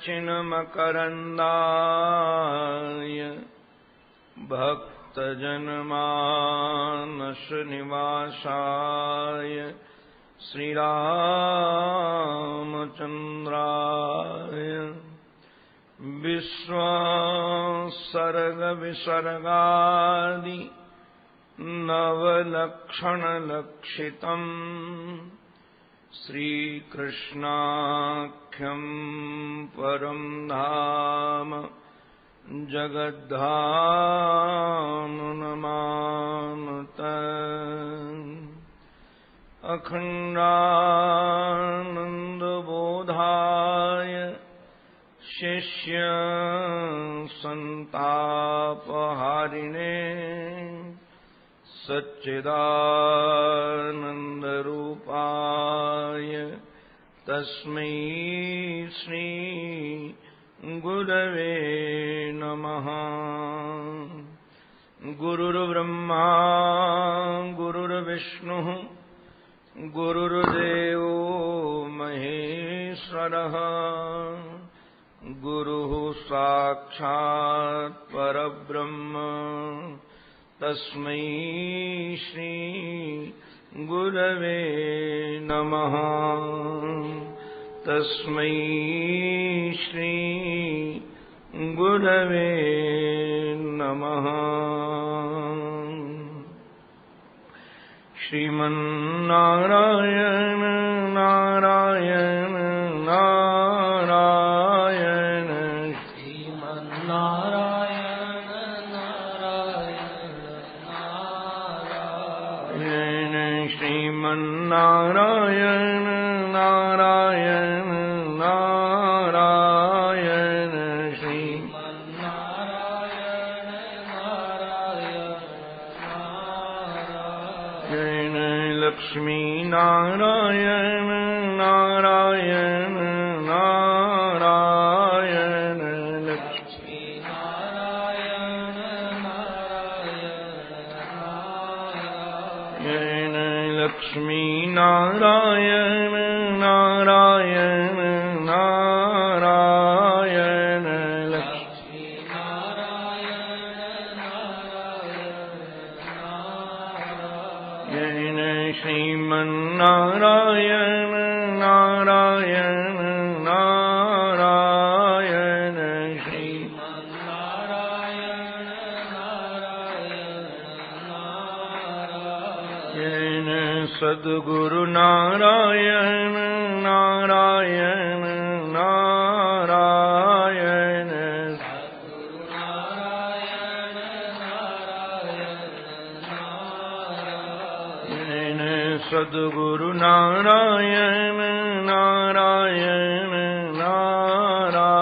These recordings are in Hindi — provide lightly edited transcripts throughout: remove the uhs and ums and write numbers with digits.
चिन्मकरन्दाय भक्तजनमानस निवासाय श्रीरामचन्द्राय विश्वासर्गविसर्गादि नवलक्षणलक्षितम् श्रीकृष्णाख्यं परं धाम जगद्धामनमामत अखण्डानन्दबोधाय शिष्यसन्तापहारिणे सच्चिदानन्दरूपाय तस्मै श्री गुरवे नमः। गुरुर्ब्रह्मा गुरुर्विष्णुः गुरुर्देवो महेश्वरः गुरुः साक्षात् परब्रह्म तस्मै श्री गुरवे नमः। तस्मै श्री गुरवे नमः। श्रीमन्नारायण नारायण नारायण श्रीमन्नारायण नारायण नारायण श्रीमन्नारायण नारायण नारायण श्रीमन्नारायण नारायण नारायण लक्ष्मी नारायण नारायण नारायण लक्ष्मी नारायण नारायण नारायण लक्ष्मी नारायण नारायण नारायण श्रीमन्नारायण नारायण नारायण श्रीमन्नारायण नारायण नारायण सद्गुरु नारायण नारायण नारायण सद्गुरु नारायण नारायण नारायण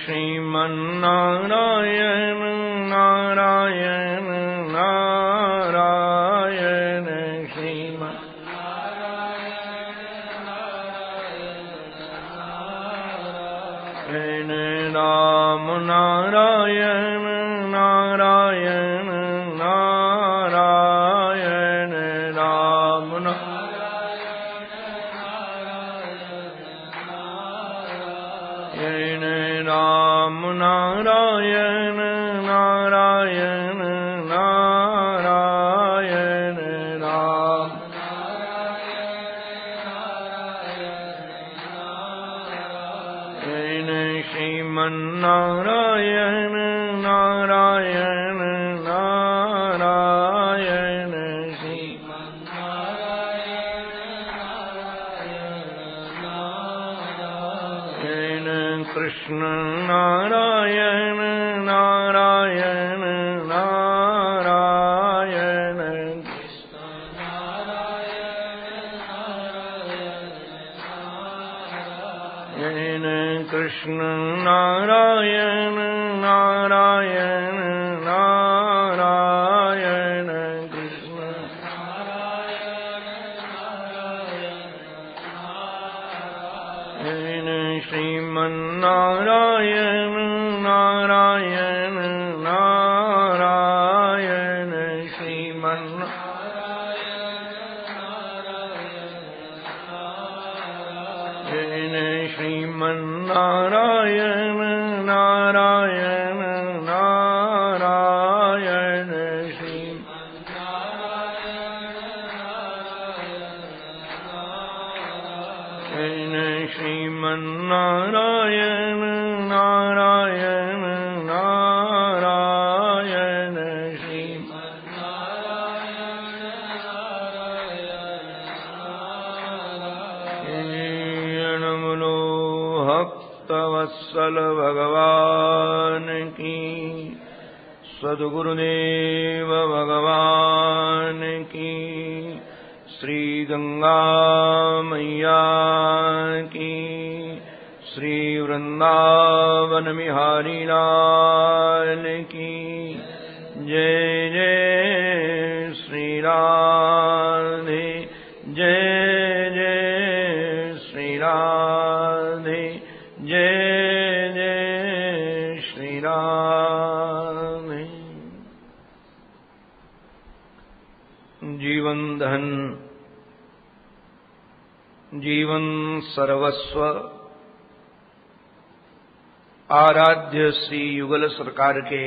श्रीमन्नारायण नारायण नारायण श्रीमन्नारायण राम नारायण नारायण नारायण राम नारायण राम नारायण नारायण नारायण राम श्रीमन्नारायण नारायण नारायण श्रीमन्नारायण कृष्ण नारायण नारायण नारायण कृष्ण नारायण नारायण नारायण कृष्ण श्रीमन्नारायण नारायण नारायण श्रीमन्नारायण नारायण नारायण श्रीमन्नारायण नारायण नारायण श्रीमन्नारायण भक्तवत्सल भगवान की सद्गुरुदेव भगवान की श्री गंगा मैया की श्री वृंदावन बिहारी लाल की जय जय श्री राधे जय जय श्री राधे जय जय श्री राधे। जीवन धन जीवन सर्वस्व आराध्य श्री युगल सरकार के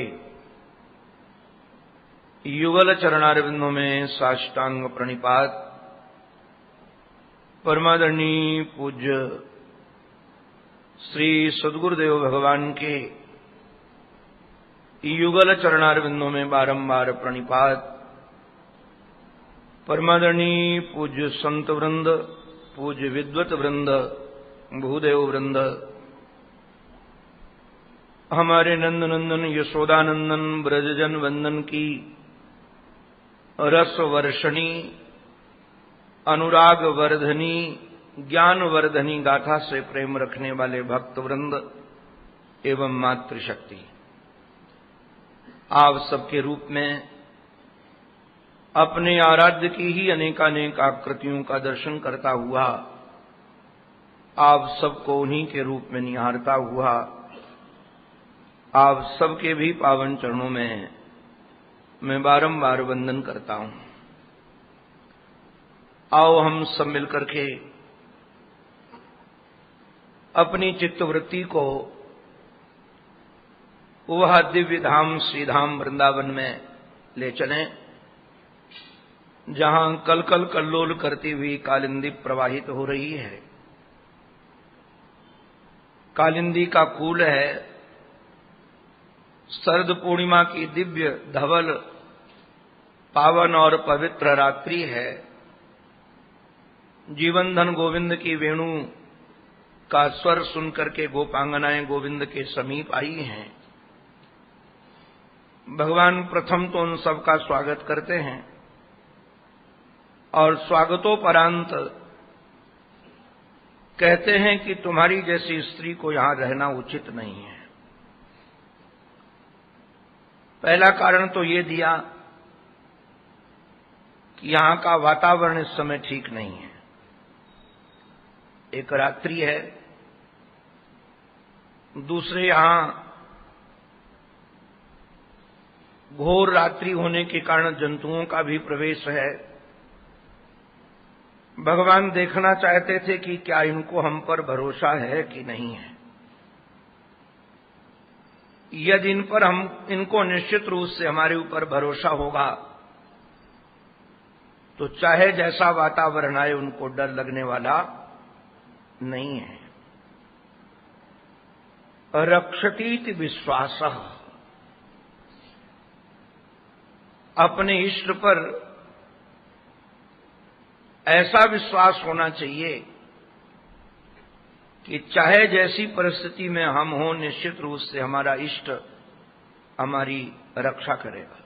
युगल चरणारविंदों में साष्टांग प्रणिपात। परमादरणीय पूज्य श्री सद्गुरुदेव भगवान के युगल चरणारविंदों में बारंबार प्रणिपात। परमादरणीय पूज्य संत वृंद, पूज्य विद्वत वृंद, भूदेव वृंद, हमारे नंदनंदन यशोदानंदन ब्रजजन वंदन की रस वर्षणी अनुराग वर्धनी ज्ञान वर्धनी गाथा से प्रेम रखने वाले भक्त वृंद एवं मातृशक्ति, आप सबके रूप में अपने आराध्य की ही अनेकानेक आकृतियों का दर्शन करता हुआ, आप सबको उन्हीं के रूप में निहारता हुआ, आप सबके भी पावन चरणों में मैं बारंबार वंदन करता हूं। आओ हम सब मिलकर के अपनी चित्तवृत्ति को वह दिव्य धाम श्री धाम वृंदावन में ले चलें, जहां कल कल कल्लोल करती हुई कालिंदी प्रवाहित हो रही है। कालिंदी का कूल है, शरद पूर्णिमा की दिव्य धवल पावन और पवित्र रात्रि है। जीवन धन गोविंद की वेणु का स्वर सुनकर के गोपांगनाएं गोविंद के समीप आई हैं। भगवान प्रथम तो उन सबका स्वागत करते हैं और स्वागतोपरांत कहते हैं कि तुम्हारी जैसी स्त्री को यहां रहना उचित नहीं है। पहला कारण तो ये दिया कि यहां का वातावरण इस समय ठीक नहीं है। एक रात्रि है, दूसरे यहां घोर रात्रि होने के कारण जंतुओं का भी प्रवेश है। भगवान देखना चाहते थे कि क्या इनको हम पर भरोसा है कि नहीं है। यदि इनको निश्चित रूप से हमारे ऊपर भरोसा होगा तो चाहे जैसा वातावरण आए उनको डर लगने वाला नहीं है। रक्षतीति विश्वासः, अपने इष्ट पर ऐसा विश्वास होना चाहिए कि चाहे जैसी परिस्थिति में हम हों, निश्चित रूप से हमारा इष्ट हमारी रक्षा करेगा।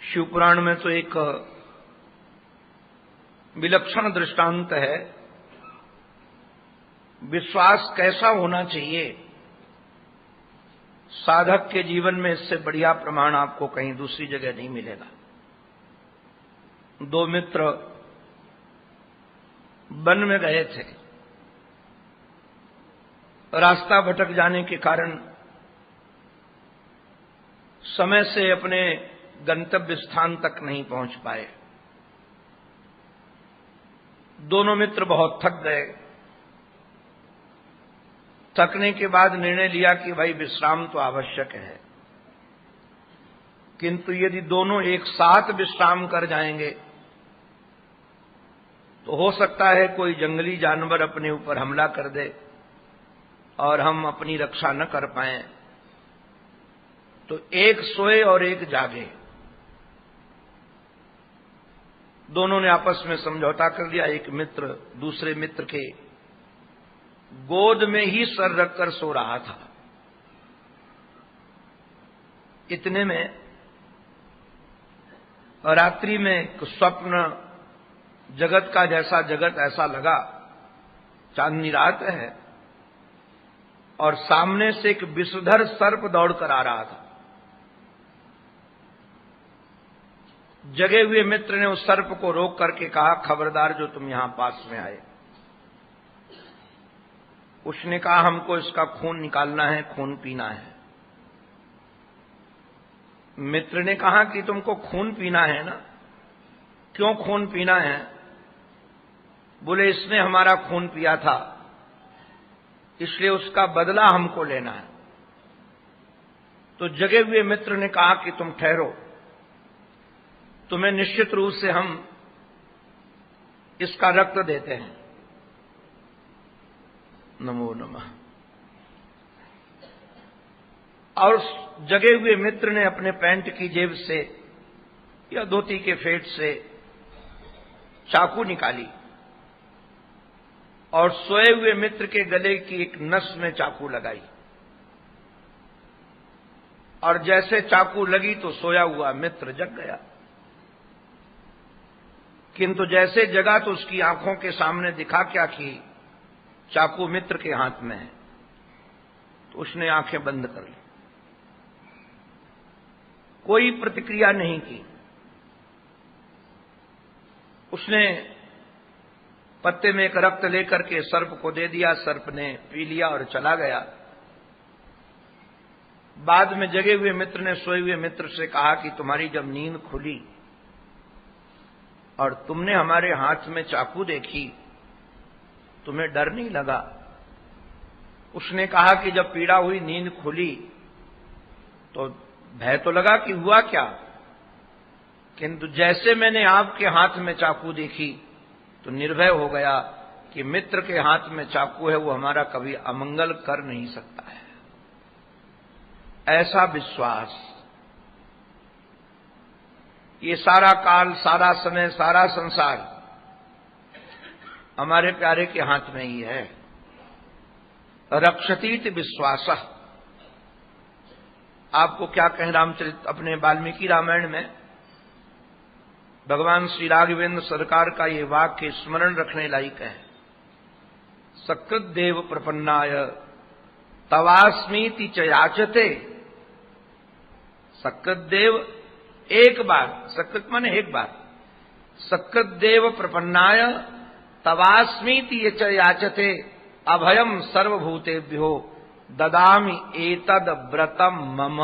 शिवपुराण में तो एक विलक्षण दृष्टांत है। विश्वास कैसा होना चाहिए, साधक के जीवन में इससे बढ़िया प्रमाण आपको कहीं दूसरी जगह नहीं मिलेगा। दो मित्र वन में गए थे। रास्ता भटक जाने के कारण समय से अपने गंतव्य स्थान तक नहीं पहुंच पाए। दोनों मित्र बहुत थक गए। थकने के बाद निर्णय लिया कि भाई विश्राम तो आवश्यक है, किंतु यदि दोनों एक साथ विश्राम कर जाएंगे तो हो सकता है कोई जंगली जानवर अपने ऊपर हमला कर दे और हम अपनी रक्षा न कर पाएं। तो एक सोए और एक जागे। दोनों ने आपस में समझौता कर लिया। एक मित्र दूसरे मित्र के गोद में ही सर रखकर सो रहा था। इतने में रात्रि में एक स्वप्न, जगत का जैसा जगत ऐसा लगा। चांदनी रात है और सामने से एक विषधर सर्प दौड़कर आ रहा था। जगे हुए मित्र ने उस सर्प को रोक करके कहा, खबरदार जो तुम यहां पास में आए। उसने कहा, हमको इसका खून निकालना है, खून पीना है। मित्र ने कहा कि तुमको खून पीना है ना, क्यों खून पीना है? बोले, इसने हमारा खून पिया था, इसलिए उसका बदला हमको लेना है। तो जगे हुए मित्र ने कहा कि तुम ठहरो, तुम्हें निश्चित रूप से हम इसका रक्त देते हैं। नमो नमः। और जगे हुए मित्र ने अपने पैंट की जेब से या धोती के फेट से चाकू निकाली और सोए हुए मित्र के गले की एक नस में चाकू लगाई। और जैसे चाकू लगी तो सोया हुआ मित्र जग गया। किंतु जैसे जगा तो उसकी आंखों के सामने दिखा क्या कि चाकू मित्र के हाथ में है। तो उसने आंखें बंद कर ली, कोई प्रतिक्रिया नहीं की। उसने पत्ते में एक रक्त लेकर के सर्प को दे दिया। सर्प ने पी लिया और चला गया। बाद में जगे हुए मित्र ने सोए हुए मित्र से कहा कि तुम्हारी जब नींद खुली और तुमने हमारे हाथ में चाकू देखी, तुम्हें डर नहीं लगा? उसने कहा कि जब पीड़ा हुई, नींद खुली, तो भय तो लगा कि हुआ क्या, किंतु जैसे मैंने आपके हाथ में चाकू देखी तो निर्भय हो गया कि मित्र के हाथ में चाकू है, वो हमारा कभी अमंगल कर नहीं सकता है। ऐसा विश्वास, ये सारा काल, सारा समय, सारा संसार हमारे प्यारे के हाथ में ही है। रक्षतीत विश्वास। आपको क्या कहें, रामचरित अपने वाल्मीकि रामायण में भगवान श्री राघवेंद्र सरकार का ये वाक्य स्मरण रखने लायक है। सकृत देव प्रपन्नाय तवास्मीति च याचते। सकृत देव एक बार, सकृत माने एक बार, सकृत देव प्रपन्नाय तवास्मीति च याचते अभयम सर्वभूतेभ्यो ददामि एतद व्रतम मम।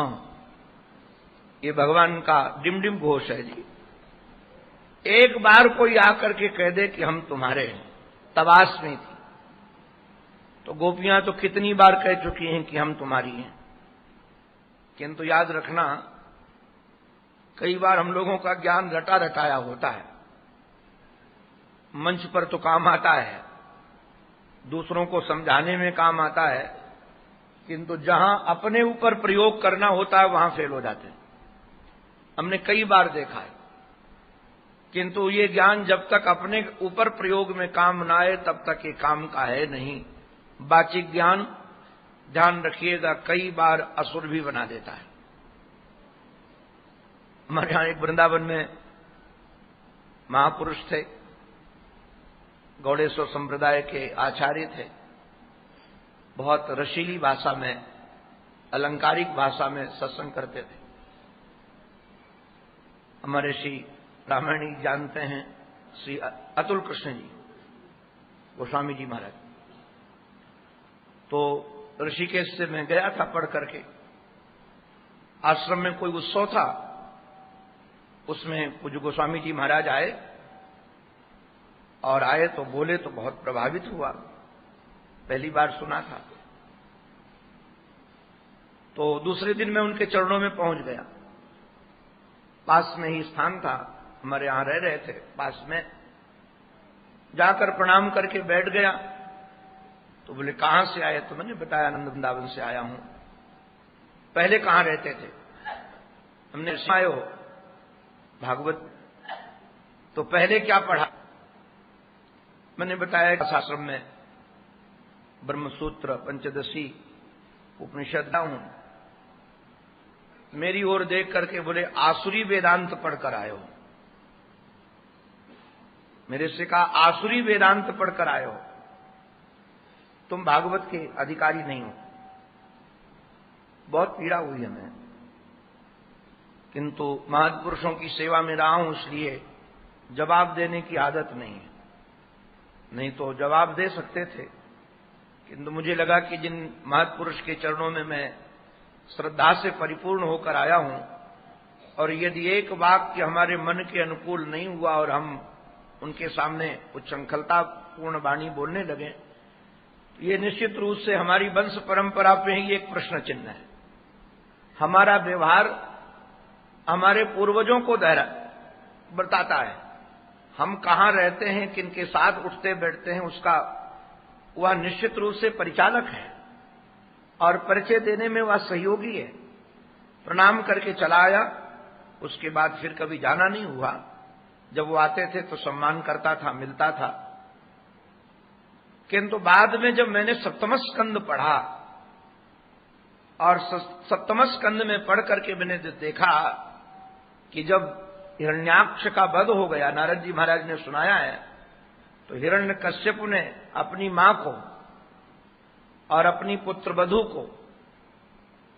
ये भगवान का डिमडिम घोष है जी। एक बार कोई आकर के कह दे कि हम तुम्हारे हैं, तवास्मीति, तो गोपियां तो कितनी बार कह चुकी हैं कि हम तुम्हारी हैं। किंतु याद रखना, कई बार हम लोगों का ज्ञान रटा रटाया होता है, मंच पर तो काम आता है, दूसरों को समझाने में काम आता है, किंतु जहां अपने ऊपर प्रयोग करना होता है वहां फेल हो जाते हैं। हमने कई बार देखा है। किंतु ये ज्ञान जब तक अपने ऊपर प्रयोग में काम ना आए तब तक ये काम का है नहीं। बाचिक ज्ञान, ध्यान रखिएगा, कई बार असुर भी बना देता है। हमारे यहां एक वृंदावन में महापुरुष थे, गौड़ेश्वर संप्रदाय के आचार्य थे। बहुत रसीली भाषा में, अलंकारिक भाषा में सत्संग करते थे। हमारे श्री ब्राह्मणी जानते हैं, श्री अतुल कृष्ण जी गोस्वामी जी महाराज। तो ऋषिकेश से मैं गया था पढ़ करके। आश्रम में कोई उत्सव था, उसमें पूज्य गोस्वामी जी महाराज आए, और आए तो बोले तो बहुत प्रभावित हुआ, पहली बार सुना था। तो दूसरे दिन मैं उनके चरणों में पहुंच गया। पास में ही स्थान था, हमारे यहां रह रहे थे, पास में जाकर प्रणाम करके बैठ गया। तो बोले कहां से आए? तो मैंने बताया आनंद वृंदावन से आया हूं। पहले कहां रहते थे? हमने सुनायो भागवत। तो पहले क्या पढ़ा? मैंने बताया कि आश्रम में ब्रह्मसूत्र, पंचदशी उपनिषद हूं। मेरी ओर देख करके बोले आसुरी वेदांत पढ़कर आए हो। मेरे से कहा आसुरी वेदांत पढ़कर आए हो, तुम भागवत के अधिकारी नहीं हो। बहुत पीड़ा हुई हमें, किंतु महापुरुषों की सेवा में रहा हूं, इसलिए जवाब देने की आदत नहीं है। नहीं तो जवाब दे सकते थे, किंतु मुझे लगा कि जिन महापुरुष के चरणों में मैं श्रद्धा से परिपूर्ण होकर आया हूं, और यदि एक वाक्य हमारे मन के अनुकूल नहीं हुआ और हम उनके सामने उच्छृंखलतापूर्ण वाणी बोलने लगे, तो ये निश्चित रूप से हमारी वंश परंपरा पे ही एक प्रश्न चिन्ह है। हमारा व्यवहार हमारे पूर्वजों को बताता है। हम कहां रहते हैं, किनके साथ उठते बैठते हैं, उसका वह निश्चित रूप से परिचालक है और परिचय देने में वह सहयोगी है। प्रणाम करके चला आया, उसके बाद फिर कभी जाना नहीं हुआ। जब वो आते थे तो सम्मान करता था, मिलता था। किंतु बाद में जब मैंने सप्तम स्कंद पढ़ा, और सप्तम स्कंद में पढ़ करके मैंने देखा कि जब हिरण्याक्ष का वध हो गया, नारद जी महाराज ने सुनाया है, तो हिरण्यकश्यप ने अपनी मां को और अपनी पुत्रवधू को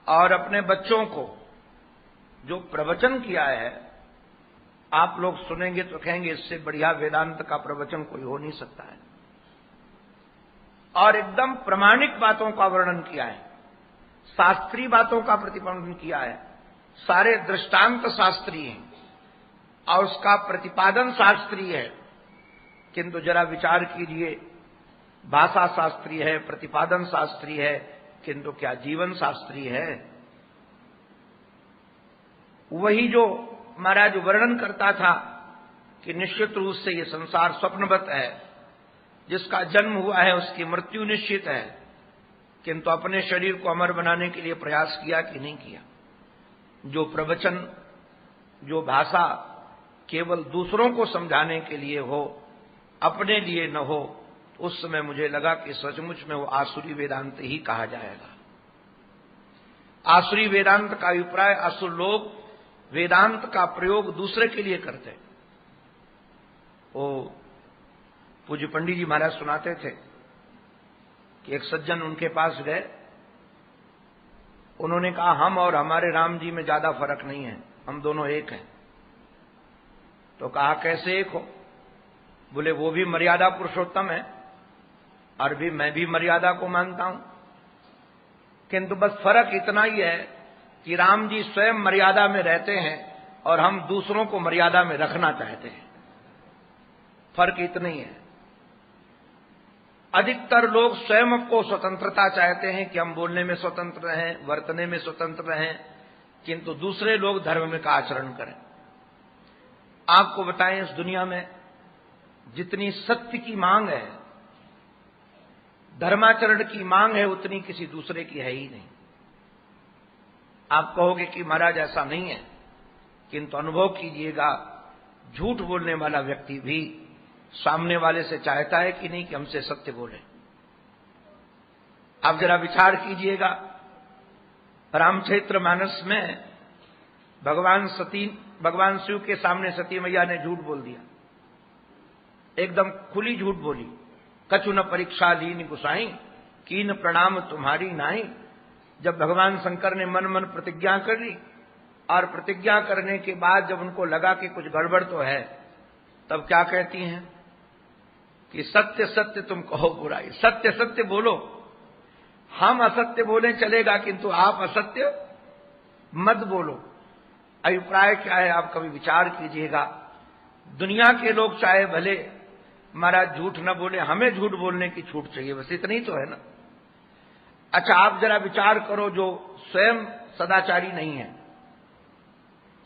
और अपने बच्चों को जो प्रवचन किया है, आप लोग सुनेंगे तो कहेंगे इससे बढ़िया वेदांत का प्रवचन कोई हो नहीं सकता है। और एकदम प्रमाणिक बातों का वर्णन किया है, शास्त्रीय बातों का प्रतिपादन किया है। सारे दृष्टांत शास्त्रीय हैं और उसका प्रतिपादन शास्त्रीय है। किंतु जरा विचार कीजिए, भाषा शास्त्री है, प्रतिपादन शास्त्री है, किंतु क्या जीवन शास्त्री है? वही जो महाराज वर्णन करता था कि निश्चित रूप से ये संसार स्वप्नवत है, जिसका जन्म हुआ है उसकी मृत्यु निश्चित है, किंतु अपने शरीर को अमर बनाने के लिए प्रयास किया कि नहीं किया? जो प्रवचन, जो भाषा केवल दूसरों को समझाने के लिए हो, अपने लिए न हो, उस समय मुझे लगा कि सचमुच में वो आसुरी वेदांत ही कहा जाएगा। आसुरी वेदांत का अभिप्राय, असुर लोग वेदांत का प्रयोग दूसरे के लिए करते। वो पूज्य पंडित जी महाराज सुनाते थे कि एक सज्जन उनके पास गए, उन्होंने कहा हम और हमारे राम जी में ज्यादा फर्क नहीं है, हम दोनों एक हैं। तो कहा कैसे एक हो? बोले वो भी मर्यादा पुरुषोत्तम है और भी मैं भी मर्यादा को मानता हूं, किंतु बस फर्क इतना ही है कि राम जी स्वयं मर्यादा में रहते हैं और हम दूसरों को मर्यादा में रखना चाहते हैं। फर्क इतना ही है। अधिकतर लोग स्वयं को स्वतंत्रता चाहते हैं कि हम बोलने में स्वतंत्र रहें, वर्तने में स्वतंत्र रहें, किंतु दूसरे लोग धर्म का आचरण करें। आपको बताएं, इस दुनिया में जितनी सत्य की मांग है, धर्माचरण की मांग है, उतनी किसी दूसरे की है ही नहीं। आप कहोगे कि महाराज ऐसा नहीं है, किंतु अनुभव कीजिएगा, झूठ बोलने वाला व्यक्ति भी सामने वाले से चाहता है कि नहीं कि हमसे सत्य बोले। आप जरा विचार कीजिएगा, रामचरितमानस में भगवान शिव के सामने सती मैया ने झूठ बोल दिया, एकदम खुली झूठ बोली। कछु न परीक्षा लीन गुसाई, कीन प्रणाम तुम्हारी नाई। जब भगवान शंकर ने मन मन प्रतिज्ञा कर ली, और प्रतिज्ञा करने के बाद जब उनको लगा कि कुछ गड़बड़ तो है, तब क्या कहती हैं कि सत्य सत्य तुम कहो बुराई, सत्य सत्य बोलो, हम असत्य बोले चलेगा, किंतु आप असत्य मत बोलो। अभिप्राय क्या है, आप कभी विचार कीजिएगा। दुनिया के लोग चाहे भले महाराज झूठ न बोले, हमें झूठ बोलने की छूट चाहिए, बस इतनी तो है ना। अच्छा, आप जरा विचार करो, जो स्वयं सदाचारी नहीं है,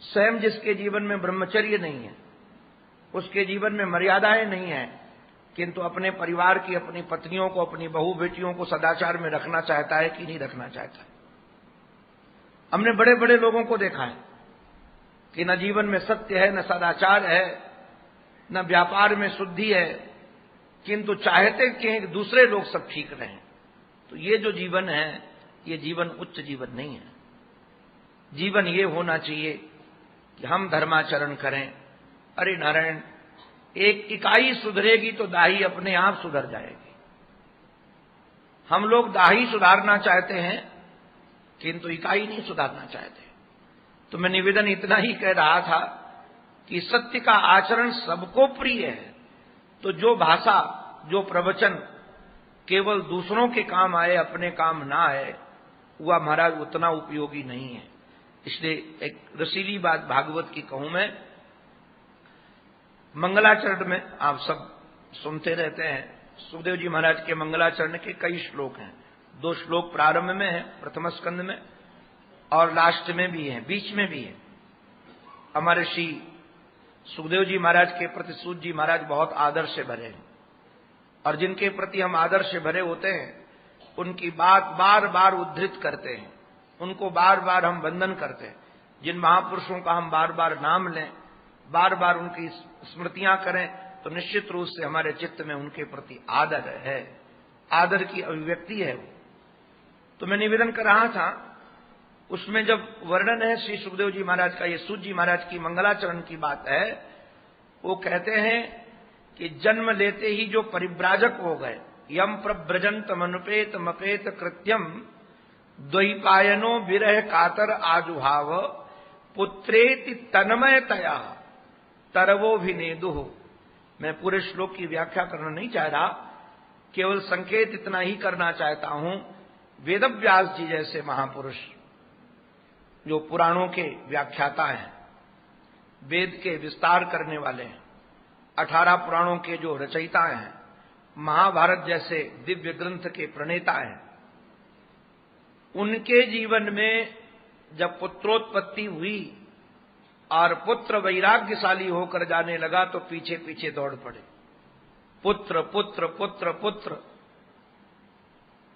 स्वयं जिसके जीवन में ब्रह्मचर्य नहीं है, उसके जीवन में मर्यादाएं नहीं है, किंतु अपने परिवार की, अपनी पत्नियों को, अपनी बहू बेटियों को सदाचार में रखना चाहता है कि नहीं रखना चाहता? हमने बड़े बड़े लोगों को देखा है कि न जीवन में सत्य है, न सदाचार है, न व्यापार में शुद्धि है, किंतु चाहते कि दूसरे लोग सब ठीक रहें। तो ये जो जीवन है, ये जीवन उच्च जीवन नहीं है। जीवन ये होना चाहिए कि हम धर्माचरण करें। अरे नारायण, एक इकाई सुधरेगी तो दाही अपने आप सुधर जाएगी। हम लोग दाही सुधारना चाहते हैं, किंतु इकाई नहीं सुधारना चाहते। तो मैं निवेदन इतना ही कह रहा था कि सत्य का आचरण सबको प्रिय है, तो जो भाषा, जो प्रवचन केवल दूसरों के काम आए, अपने काम ना आए, वह महाराज उतना उपयोगी नहीं है। इसलिए एक रसीली बात भागवत की कहूं मैं, मंगलाचरण में आप सब सुनते रहते हैं, सुखदेव जी महाराज के मंगलाचरण के कई श्लोक हैं। 2 श्लोक प्रारंभ में है, प्रथम स्कंद में, और लास्ट में भी है, बीच में भी है। हमारे श्री सुखदेव जी महाराज के प्रति सूत जी महाराज बहुत आदर से भरे हैं, और जिनके प्रति हम आदर से भरे होते हैं, उनकी बात बार बार उद्धृत करते हैं, उनको बार बार हम वंदन करते हैं। जिन महापुरुषों का हम बार बार नाम लें, बार बार उनकी स्मृतियां करें, तो निश्चित रूप से हमारे चित्त में उनके प्रति आदर है, आदर की अभिव्यक्ति है वो। तो मैं निवेदन कर रहा था, उसमें जब वर्णन है श्री सुखदेव जी महाराज का, ये सूत जी महाराज की मंगलाचरण की बात है, वो कहते हैं कि जन्म लेते ही जो परिव्राजक हो गए, यम प्रव्रजंत मनुपेत मपेत कृत्यम द्वैपायनो विरह कातर आजुभाव पुत्रेति तन्मयतया तरवोभिनेदुः। मैं पूरे श्लोक की व्याख्या करना नहीं चाह रहा, केवल संकेत इतना ही करना चाहता हूं। वेदव्यास जी जैसे महापुरुष, जो पुराणों के व्याख्याता हैं, वेद के विस्तार करने वाले हैं, 18 पुराणों के जो रचयिता हैं, महाभारत जैसे दिव्य ग्रंथ के प्रणेता हैं, उनके जीवन में जब पुत्रोत्पत्ति हुई और पुत्र वैराग्यशाली होकर जाने लगा तो पीछे पीछे दौड़ पड़े, पुत्र पुत्र पुत्र पुत्र।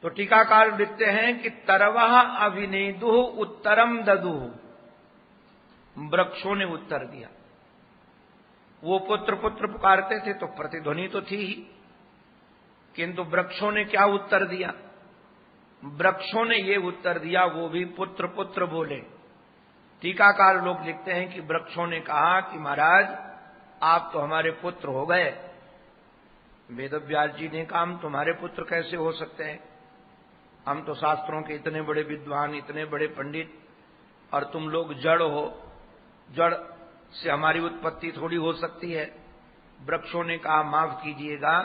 तो टीकाकार लिखते हैं कि तरवह अभिनेदु उत्तरम ददु, वृक्षों ने उत्तर दिया। वो पुत्र पुत्र पुकारते थे तो प्रतिध्वनि तो थी ही, किंतु वृक्षों ने क्या उत्तर दिया? वृक्षों ने ये उत्तर दिया, वो भी पुत्र पुत्र बोले। टीकाकार लोग लिखते हैं कि वृक्षों ने कहा कि महाराज आप तो हमारे पुत्र हो गए। वेदव्यास जी ने कहा हम तुम्हारे पुत्र कैसे हो सकते हैं, हम तो शास्त्रों के इतने बड़े विद्वान, इतने बड़े पंडित, और तुम लोग जड़ हो, जड़ से हमारी उत्पत्ति थोड़ी हो सकती है। वृक्षों ने कहा माफ कीजिएगा,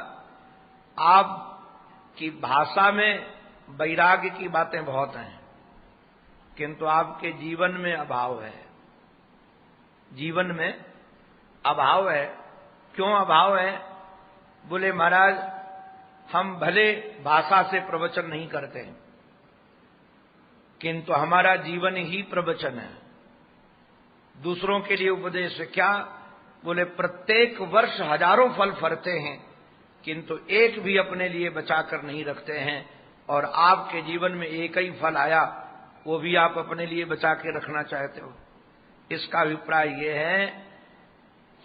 आपकी भाषा में वैराग्य की बातें बहुत हैं, किंतु आपके जीवन में अभाव है, जीवन में अभाव है। क्यों अभाव है? बोले महाराज हम भले भाषा से प्रवचन नहीं करते, किंतु हमारा जीवन ही प्रवचन है। दूसरों के लिए उपदेश क्या? बोले प्रत्येक वर्ष हजारों फल फरते हैं, किंतु एक भी अपने लिए बचाकर नहीं रखते हैं, और आपके जीवन में एक ही फल आया, वो भी आप अपने लिए बचा के रखना चाहते हो। इसका अभिप्राय यह है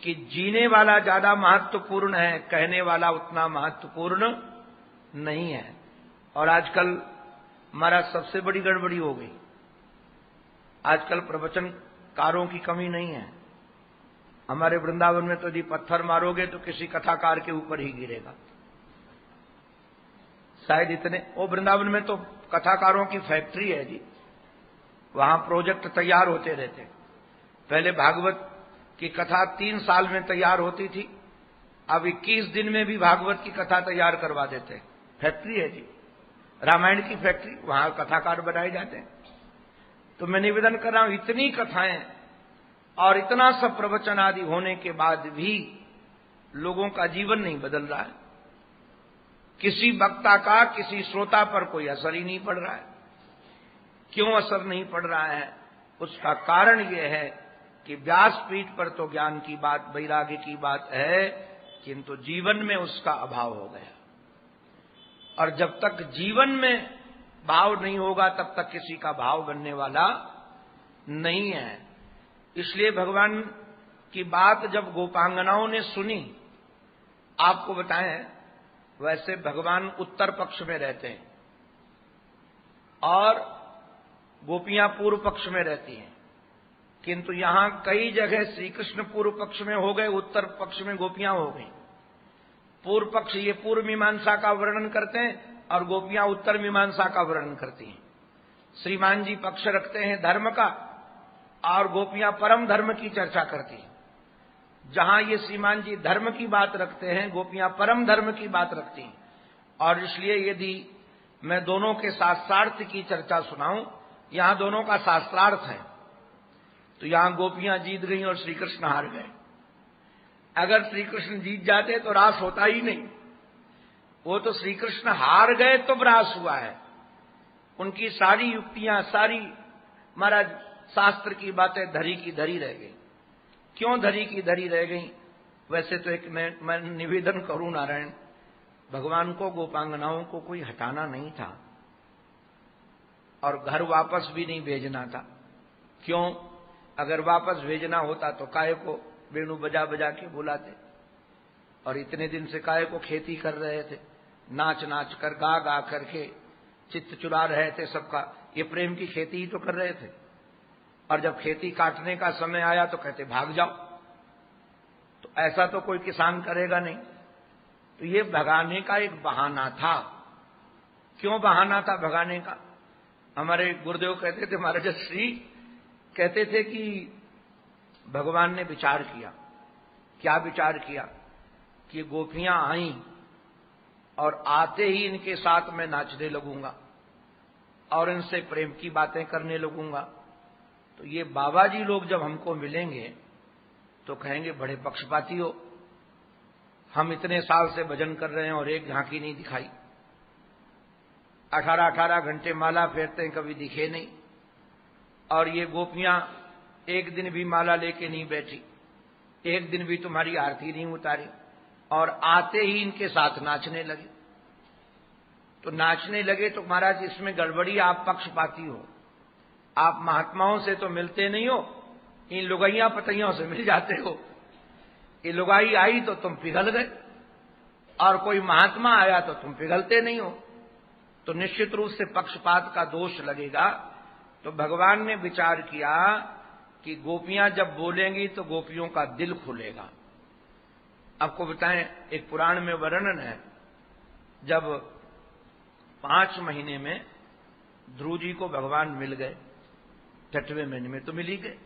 कि जीने वाला ज्यादा महत्वपूर्ण है, कहने वाला उतना महत्वपूर्ण नहीं है। और आजकल हमारा सबसे बड़ी गड़बड़ी हो गई, आजकल प्रवचनकारों की कमी नहीं है। हमारे वृंदावन में तो यदि पत्थर मारोगे तो किसी कथाकार के ऊपर ही गिरेगा, शायद इतने। वो वृंदावन में तो कथाकारों की फैक्ट्री है जी, वहां प्रोजेक्ट तैयार होते रहते। पहले भागवत की कथा 3 साल में तैयार होती थी, अब 21 दिन में भी भागवत की कथा तैयार करवा देते। फैक्ट्री है जी, रामायण की फैक्ट्री, वहां कथाकार बनाए जाते हैं। तो मैं निवेदन कर रहा हूं, इतनी कथाएं और इतना सब प्रवचन आदि होने के बाद भी लोगों का जीवन नहीं बदल रहा है। किसी वक्ता का किसी श्रोता पर कोई असर ही नहीं पड़ रहा है। क्यों असर नहीं पड़ रहा है? उसका कारण यह है कि व्यासपीठ पर तो ज्ञान की बात, वैराग्य की बात है, किंतु जीवन में उसका अभाव हो गया। और जब तक जीवन में भाव नहीं होगा तब तक किसी का भाव बनने वाला नहीं है। इसलिए भगवान की बात जब गोपांगनाओं ने सुनी, आपको बताएं वैसे भगवान उत्तर पक्ष में रहते हैं और गोपियां पूर्व पक्ष में रहती हैं, किंतु यहां कई जगह श्री कृष्ण पूर्व पक्ष में हो गए, उत्तर पक्ष में गोपियां हो गई। पूर्व पक्ष ये पूर्व मीमांसा का वर्णन करते हैं और गोपियां उत्तर मीमांसा का वर्णन करती हैं। श्रीमान जी पक्ष रखते हैं धर्म का और गोपियां परम धर्म की चर्चा करती हैं। जहां ये श्रीमान जी धर्म की बात रखते हैं, गोपियां परम धर्म की बात रखती हैं। और इसलिए यदि मैं दोनों के शास्त्रार्थ की चर्चा सुनाऊं, यहां दोनों का शास्त्रार्थ है, तो यहां गोपियां जीत गई और श्री कृष्ण हार गए। अगर श्री कृष्ण जीत जाते तो रास होता ही नहीं, वो तो श्री कृष्ण हार गए तो रास हुआ है। उनकी सारी युक्तियां, सारी महाराज शास्त्र की बातें धरी की धरी रह गई। क्यों धरी की धरी रह गई? वैसे तो एक मैं निवेदन करूं नारायण, भगवान को गोपांगनाओं को कोई हटाना नहीं था और घर वापस भी नहीं भेजना था। क्यों? अगर वापस भेजना होता तो काहे को वेणु बजा बजा के बुलाते, और इतने दिन से काहे को खेती कर रहे थे, नाच नाच कर, गा गा करके चित्त चुरा रहे थे सबका। ये प्रेम की खेती ही तो कर रहे थे, और जब खेती काटने का समय आया तो कहते भाग जाओ। तो ऐसा तो कोई किसान करेगा नहीं। तो ये भगाने का एक बहाना था। क्यों बहाना था भगाने का? हमारे गुरुदेव कहते थे, महाराज श्री कहते थे कि भगवान ने विचार किया। क्या विचार किया? कि गोपियां आईं और आते ही इनके साथ मैं नाचने लगूंगा और इनसे प्रेम की बातें करने लगूंगा, तो ये बाबा जी लोग जब हमको मिलेंगे तो कहेंगे बड़े पक्षपाती हो, हम इतने साल से भजन कर रहे हैं और एक झांकी नहीं दिखाई। 18-18 घंटे माला फेरते हैं, कभी दिखे नहीं। और ये गोपियां एक दिन भी माला लेके नहीं बैठी, एक दिन भी तुम्हारी आरती नहीं उतारी, और आते ही इनके साथ नाचने लगे। तो नाचने लगे तो महाराज इसमें गड़बड़ी, आप पक्षपाती हो। आप महात्माओं से तो मिलते नहीं हो, इन लुगाइयां पतैयों से मिल जाते हो। ये लुगाई आई तो तुम पिघल गए, और कोई महात्मा आया तो तुम पिघलते नहीं हो। तो निश्चित रूप से पक्षपात का दोष लगेगा। तो भगवान ने विचार किया कि गोपियां जब बोलेंगी तो गोपियों का दिल खुलेगा। आपको बताएं, एक पुराण में वर्णन है, जब 5 महीने में ध्रुव जी को भगवान मिल गए, 6वें महीने में तो मिल ही गए,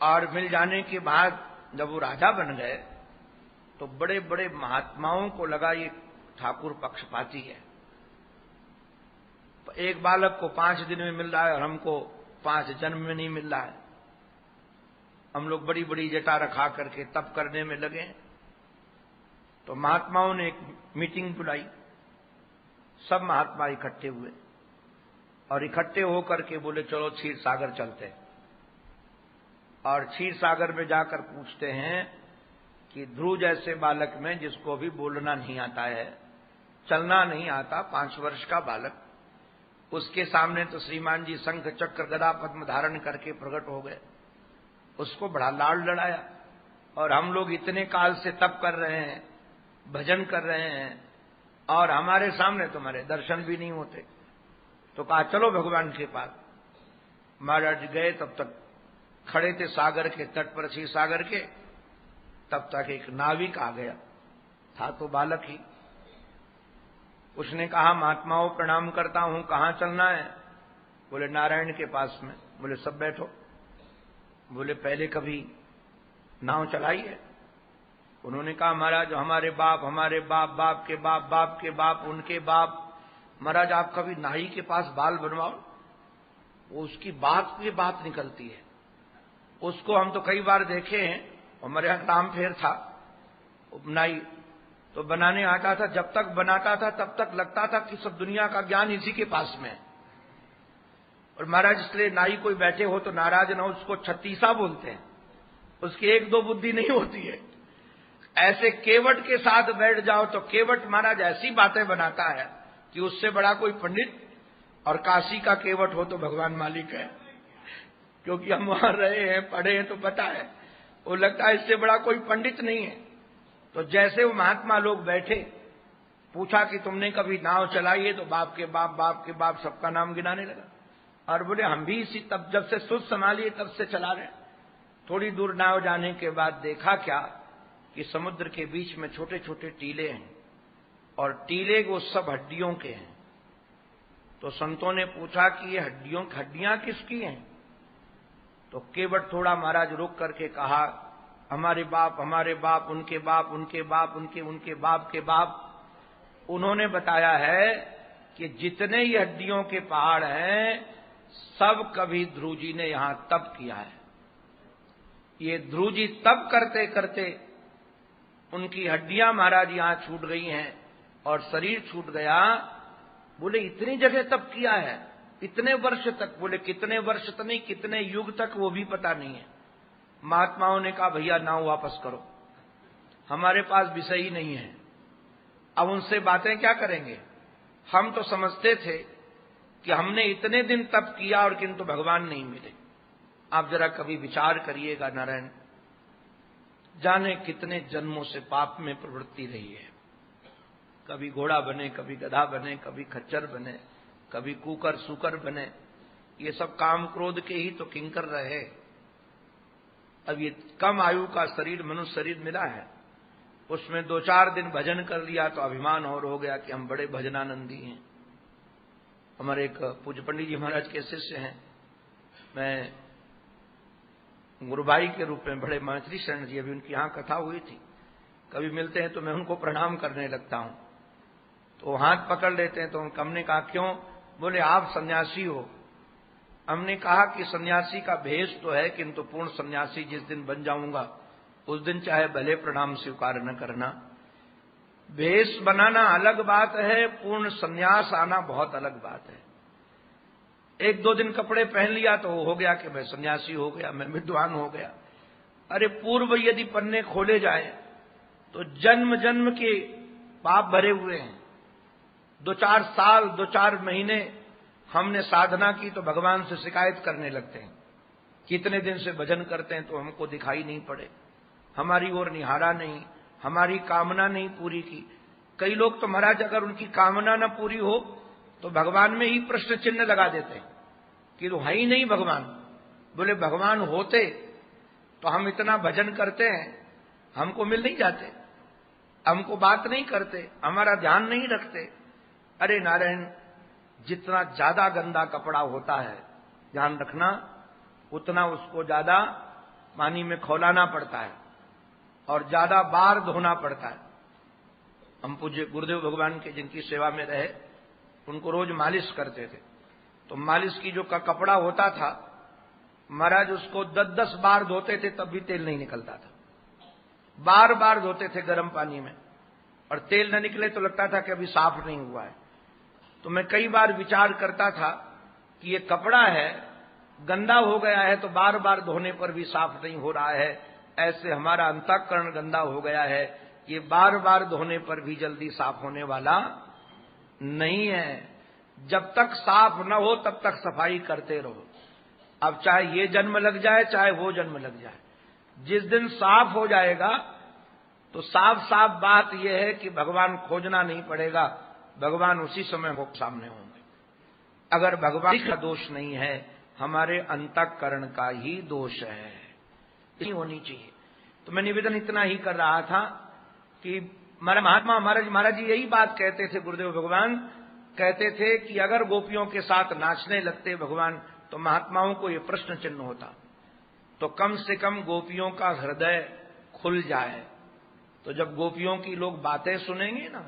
और मिल जाने के बाद जब वो राजा बन गए तो बड़े बड़े महात्माओं को लगा ये ठाकुर पक्षपाती है। एक बालक को 5 दिन में मिल रहा है और हमको 5 जन्म में नहीं मिल रहा है। हम लोग बड़ी बड़ी जटा रखा करके तप करने में लगे। तो महात्माओं ने एक मीटिंग बुलाई, सब महात्मा इकट्ठे हुए और इकट्ठे होकर के बोले चलो क्षीर सागर चलते हैं। और क्षीर सागर में जाकर पूछते हैं कि ध्रुव जैसे बालक में जिसको भी बोलना नहीं आता है, चलना नहीं आता, 5 वर्ष का बालक, उसके सामने तो श्रीमान जी शंख चक्र गदा पद्म धारण करके प्रकट हो गए, उसको बड़ा लाड़ लड़ाया। और हम लोग इतने काल से तप कर रहे हैं, भजन कर रहे हैं, और हमारे सामने तुम्हारे दर्शन भी नहीं होते। तो कहा चलो भगवान के पास। महाराज गए, तब तक खड़े थे सागर के तट पर, क्षीर सागर के। तब तक एक नाविक आ गया, था तो बालक ही। उसने कहा महात्माओं प्रणाम करता हूं, कहां चलना है? बोले नारायण के पास में। बोले सब बैठो। बोले पहले कभी नाव चलाई है? उन्होंने कहा महाराज हमारे बाप, हमारे बाप, बाप के बाप, बाप के बाप, उनके बाप। महाराज आप कभी नाई के पास बाल बनवाओ, वो उसकी बात की बात निकलती है। उसको हम तो कई बार देखे हैं, हमारे यहां राम फेर था, नाई तो बनाने आता था। जब तक बनाता था तब तक लगता था कि सब दुनिया का ज्ञान इसी के पास में है। और महाराज इसलिए नाई कोई बैठे हो तो नाराज ना हो, उसको छत्तीसा बोलते हैं, उसकी 1-2 बुद्धि नहीं होती है। ऐसे केवट के साथ बैठ जाओ तो केवट महाराज ऐसी बातें बनाता है कि उससे बड़ा कोई पंडित, और काशी का केवट हो तो भगवान मालिक है, क्योंकि हम वहां रहे हैं, पढ़े हैं तो पता है। वो लगता है इससे बड़ा कोई पंडित नहीं है। तो जैसे वो महात्मा लोग बैठे, पूछा कि तुमने कभी नाव चलाई है? तो बाप के बाप, बाप के बाप, सबका नाम गिनाने लगा। और बोले हम भी इसी, तब जब से सुध संभाली तब से चला रहे। थोड़ी दूर नाव जाने के बाद देखा क्या कि समुद्र के बीच में छोटे छोटे टीले हैं, और टीले वो सब हड्डियों के हैं। तो संतों ने पूछा कि ये हड्डियां किसकी हैं? तो केवट थोड़ा महाराज रुक करके कहा हमारे बाप, हमारे बाप, उनके बाप, उनके बाप, उनके बाप के बाप। उन्होंने बताया है कि जितने ही हड्डियों के पहाड़ हैं, सब कभी ध्रुव जी ने यहां तप किया है। ये ध्रुव जी तप करते करते उनकी हड्डियां महाराज यहां छूट गई हैं और शरीर छूट गया। बोले इतनी जगह तप किया है, इतने वर्ष तक? बोले कितने वर्ष तक नहीं, कितने युग तक वो भी पता नहीं है। महात्माओं ने कहा भैया नाव वापस करो, हमारे पास विषय ही नहीं है, अब उनसे बातें क्या करेंगे। हम तो समझते थे कि हमने इतने दिन तप किया और किंतु भगवान नहीं मिले। आप जरा कभी विचार करिएगा नारायण, जाने कितने जन्मों से पाप में प्रवृत्ति रही है। कभी घोड़ा बने, कभी गधा बने, कभी खच्चर बने, कभी कुकर सुकर बने। ये सब काम क्रोध के ही तो किंकर रहे। अब ये कम आयु का शरीर, मनुष्य शरीर मिला है, उसमें 2-4 दिन भजन कर लिया तो अभिमान और हो गया कि हम बड़े भजनानंदी हैं। हमारे एक पूज्य पंडित जी महाराज के शिष्य हैं, मैं गुरुभाई के रूप में बड़े मैत्री शरण जी, अभी उनकी यहां कथा हुई थी, कभी मिलते हैं तो मैं उनको प्रणाम करने लगता हूं, तो हाथ पकड़ लेते हैं। तो हमने कहा क्यों? बोले आप सन्यासी हो। हमने कहा कि सन्यासी का भेष तो है, किंतु पूर्ण सन्यासी जिस दिन बन जाऊंगा उस दिन चाहे भले प्रणाम स्वीकार न करना। वेश बनाना अलग बात है, पूर्ण संन्यास आना बहुत अलग बात है। एक दो दिन कपड़े पहन लिया तो हो गया कि मैं सन्यासी हो गया, मैं विद्वान हो गया। अरे पूर्व यदि पन्ने खोले जाए तो जन्म जन्म के पाप भरे हुए हैं। 2-4 साल 2-4 महीने हमने साधना की तो भगवान से शिकायत करने लगते हैं, कितने दिन से भजन करते हैं तो हमको दिखाई नहीं पड़े, हमारी ओर निहारा नहीं, हमारी कामना नहीं पूरी की। कई लोग तो महाराज अगर उनकी कामना न पूरी हो तो भगवान में ही प्रश्न चिन्ह लगा देते हैं कि तो है ही नहीं भगवान। बोले भगवान होते तो हम इतना भजन करते हैं, हमको मिल नहीं जाते, हमको बात नहीं करते, हमारा ध्यान नहीं रखते। अरे नारायण, जितना ज्यादा गंदा कपड़ा होता है ध्यान रखना, उतना उसको ज्यादा पानी में खौलाना पड़ता है और ज्यादा बार धोना पड़ता है। हम पूज्य गुरुदेव भगवान के जिनकी सेवा में रहे उनको रोज मालिश करते थे, तो मालिश की जो कपड़ा होता था महाराज उसको 10-10 बार धोते थे तब भी तेल नहीं निकलता था। बार बार धोते थे गर्म पानी में और तेल न निकले तो लगता था कि अभी साफ नहीं हुआ है। तो मैं कई बार विचार करता था कि ये कपड़ा है, गंदा हो गया है तो बार बार धोने पर भी साफ नहीं हो रहा है, ऐसे हमारा अंतःकरण गंदा हो गया है, ये बार बार धोने पर भी जल्दी साफ होने वाला नहीं है। जब तक साफ न हो तब तक सफाई करते रहो। अब चाहे ये जन्म लग जाए चाहे वो जन्म लग जाए, जिस दिन साफ हो जाएगा तो साफ साफ बात यह है कि भगवान खोजना नहीं पड़ेगा, भगवान उसी समय वो सामने होंगे। अगर भगवान का दोष नहीं है, हमारे अंतःकरण का ही दोष है, नहीं होनी चाहिए। तो मैं निवेदन इतना ही कर रहा था कि महात्मा महाराज जी यही बात कहते थे, गुरुदेव भगवान कहते थे कि अगर गोपियों के साथ नाचने लगते भगवान तो महात्माओं को ये प्रश्न चिन्ह होता, तो कम से कम गोपियों का हृदय खुल जाए। तो जब गोपियों की लोग बातें सुनेंगे ना,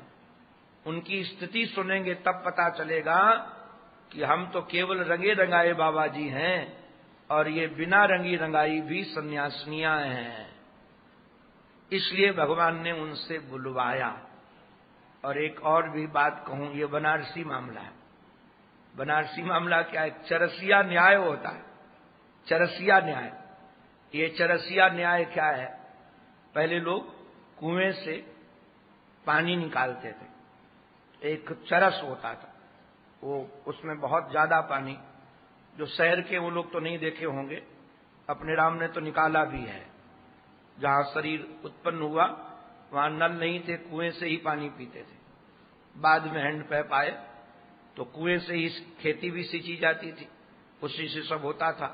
उनकी स्थिति सुनेंगे, तब पता चलेगा कि हम तो केवल रंगे रंगाए बाबा जी हैं और ये बिना रंगी रंगाई भी सन्यासिनियां हैं। इसलिए भगवान ने उनसे बुलवाया। और एक और भी बात कहूं, ये बनारसी मामला है। बनारसी मामला क्या है? चरसिया न्याय होता है, चरसिया न्याय। ये चरसिया न्याय क्या है? पहले लोग कुएं से पानी निकालते थे, एक चरस होता था, वो उसमें बहुत ज्यादा पानी, जो शहर के वो लोग तो नहीं देखे होंगे, अपने राम ने तो निकाला भी है। जहां शरीर उत्पन्न हुआ वहां नल नहीं थे, कुएं से ही पानी पीते थे। बाद में हैंडपैप आए तो कुएं से ही खेती भी सींची जाती थी, उसी से सब होता था।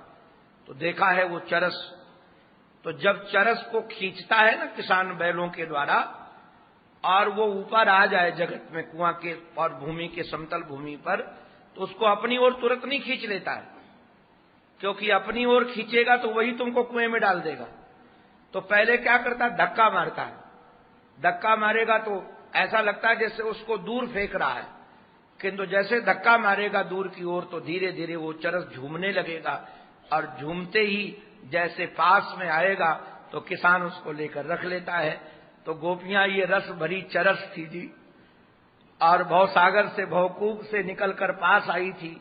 तो देखा है वो चरस, तो जब चरस को खींचता है ना किसान बैलों के द्वारा, और वो ऊपर आ जाए जगत में कुआं के और भूमि के समतल भूमि पर, तो उसको अपनी ओर तुरंत नहीं खींच लेता है, क्योंकि अपनी ओर खींचेगा तो वही तुमको कुएं में डाल देगा। तो पहले क्या करता है? धक्का मारता है। धक्का मारेगा तो ऐसा लगता है जैसे उसको दूर फेंक रहा है, किंतु जैसे धक्का मारेगा दूर की ओर तो धीरे धीरे वो चरस झूमने लगेगा, और झूमते ही जैसे पास में आएगा तो किसान उसको लेकर रख लेता है। तो गोपियां ये रस भरी चरस थी जी, और भवसागर से भवकूप से निकलकर पास आई थी।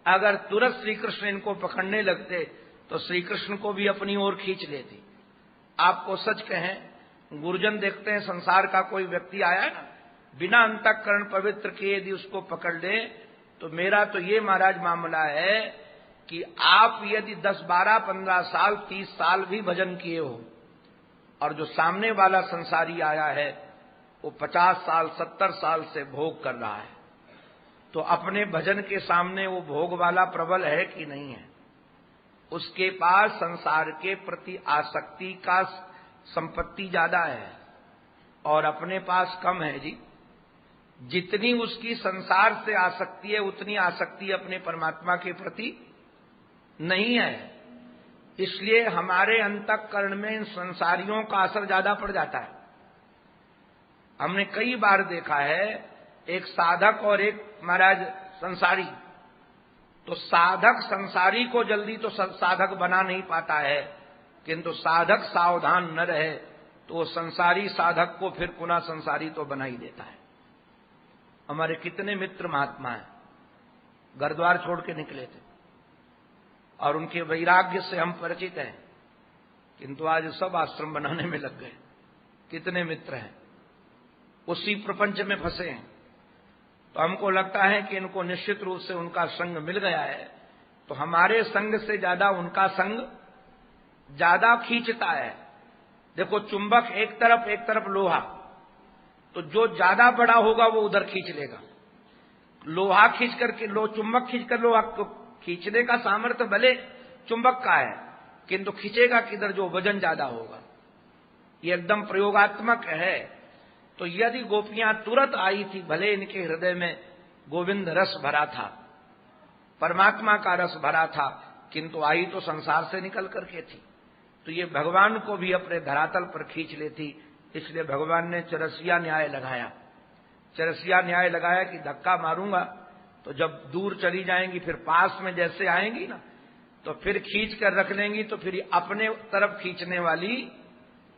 अगर तुरंत श्री कृष्ण इनको पकड़ने लगते तो श्री कृष्ण को भी अपनी ओर खींच लेती। आपको सच कहें, गुरुजन देखते हैं संसार का कोई व्यक्ति आया है ना, बिना अंतःकरण पवित्र किए यदि उसको पकड़ ले, तो मेरा तो ये महाराज मामला है कि आप यदि 10, 12, 15 साल 30 साल भी भजन किए हो, और जो सामने वाला संसारी आया है वो 50 साल 70 साल से भोग कर रहा है, तो अपने भजन के सामने वो भोग वाला प्रबल है कि नहीं है? उसके पास संसार के प्रति आसक्ति का संपत्ति ज्यादा है और अपने पास कम है जी। जितनी उसकी संसार से आसक्ति है उतनी आसक्ति अपने परमात्मा के प्रति नहीं है। इसलिए हमारे अंतःकरण में इन संसारियों का असर ज्यादा पड़ जाता है। हमने कई बार देखा है, एक साधक और एक महाराज संसारी, तो साधक संसारी को जल्दी तो साधक बना नहीं पाता है, किंतु साधक सावधान न रहे तो वो संसारी साधक को फिर पुनः संसारी तो बना ही देता है। हमारे कितने मित्र महात्मा हैं, घर द्वार छोड़ के निकले थे और उनके वैराग्य से हम परिचित हैं, किंतु आज सब आश्रम बनाने में लग गए। कितने मित्र हैं उसी प्रपंच में फंसे हैं। तो हमको लगता है कि इनको निश्चित रूप से उनका संग मिल गया है, तो हमारे संग से ज्यादा उनका संग ज्यादा खींचता है। देखो चुंबक एक तरफ लोहा, तो जो ज्यादा बड़ा होगा वो उधर खींच लेगा। लोहा खींच करके चुंबक खींच कर लोहा को खींचने का सामर्थ्य भले चुंबक का है, किंतु खींचेगा किधर जो वजन ज्यादा होगा। ये एकदम प्रयोगात्मक है। तो यदि गोपियां तुरंत आई थी, भले इनके हृदय में गोविंद रस भरा था, परमात्मा का रस भरा था, किंतु आई तो संसार से निकल करके थी, तो ये भगवान को भी अपने धरातल पर खींच लेती। इसलिए भगवान ने चरसिया न्याय लगाया। चरसिया न्याय लगाया कि धक्का मारूंगा तो जब दूर चली जाएंगी फिर पास में जैसे आएंगी ना, तो फिर खींच कर रख लेंगी, तो फिर अपने तरफ खींचने वाली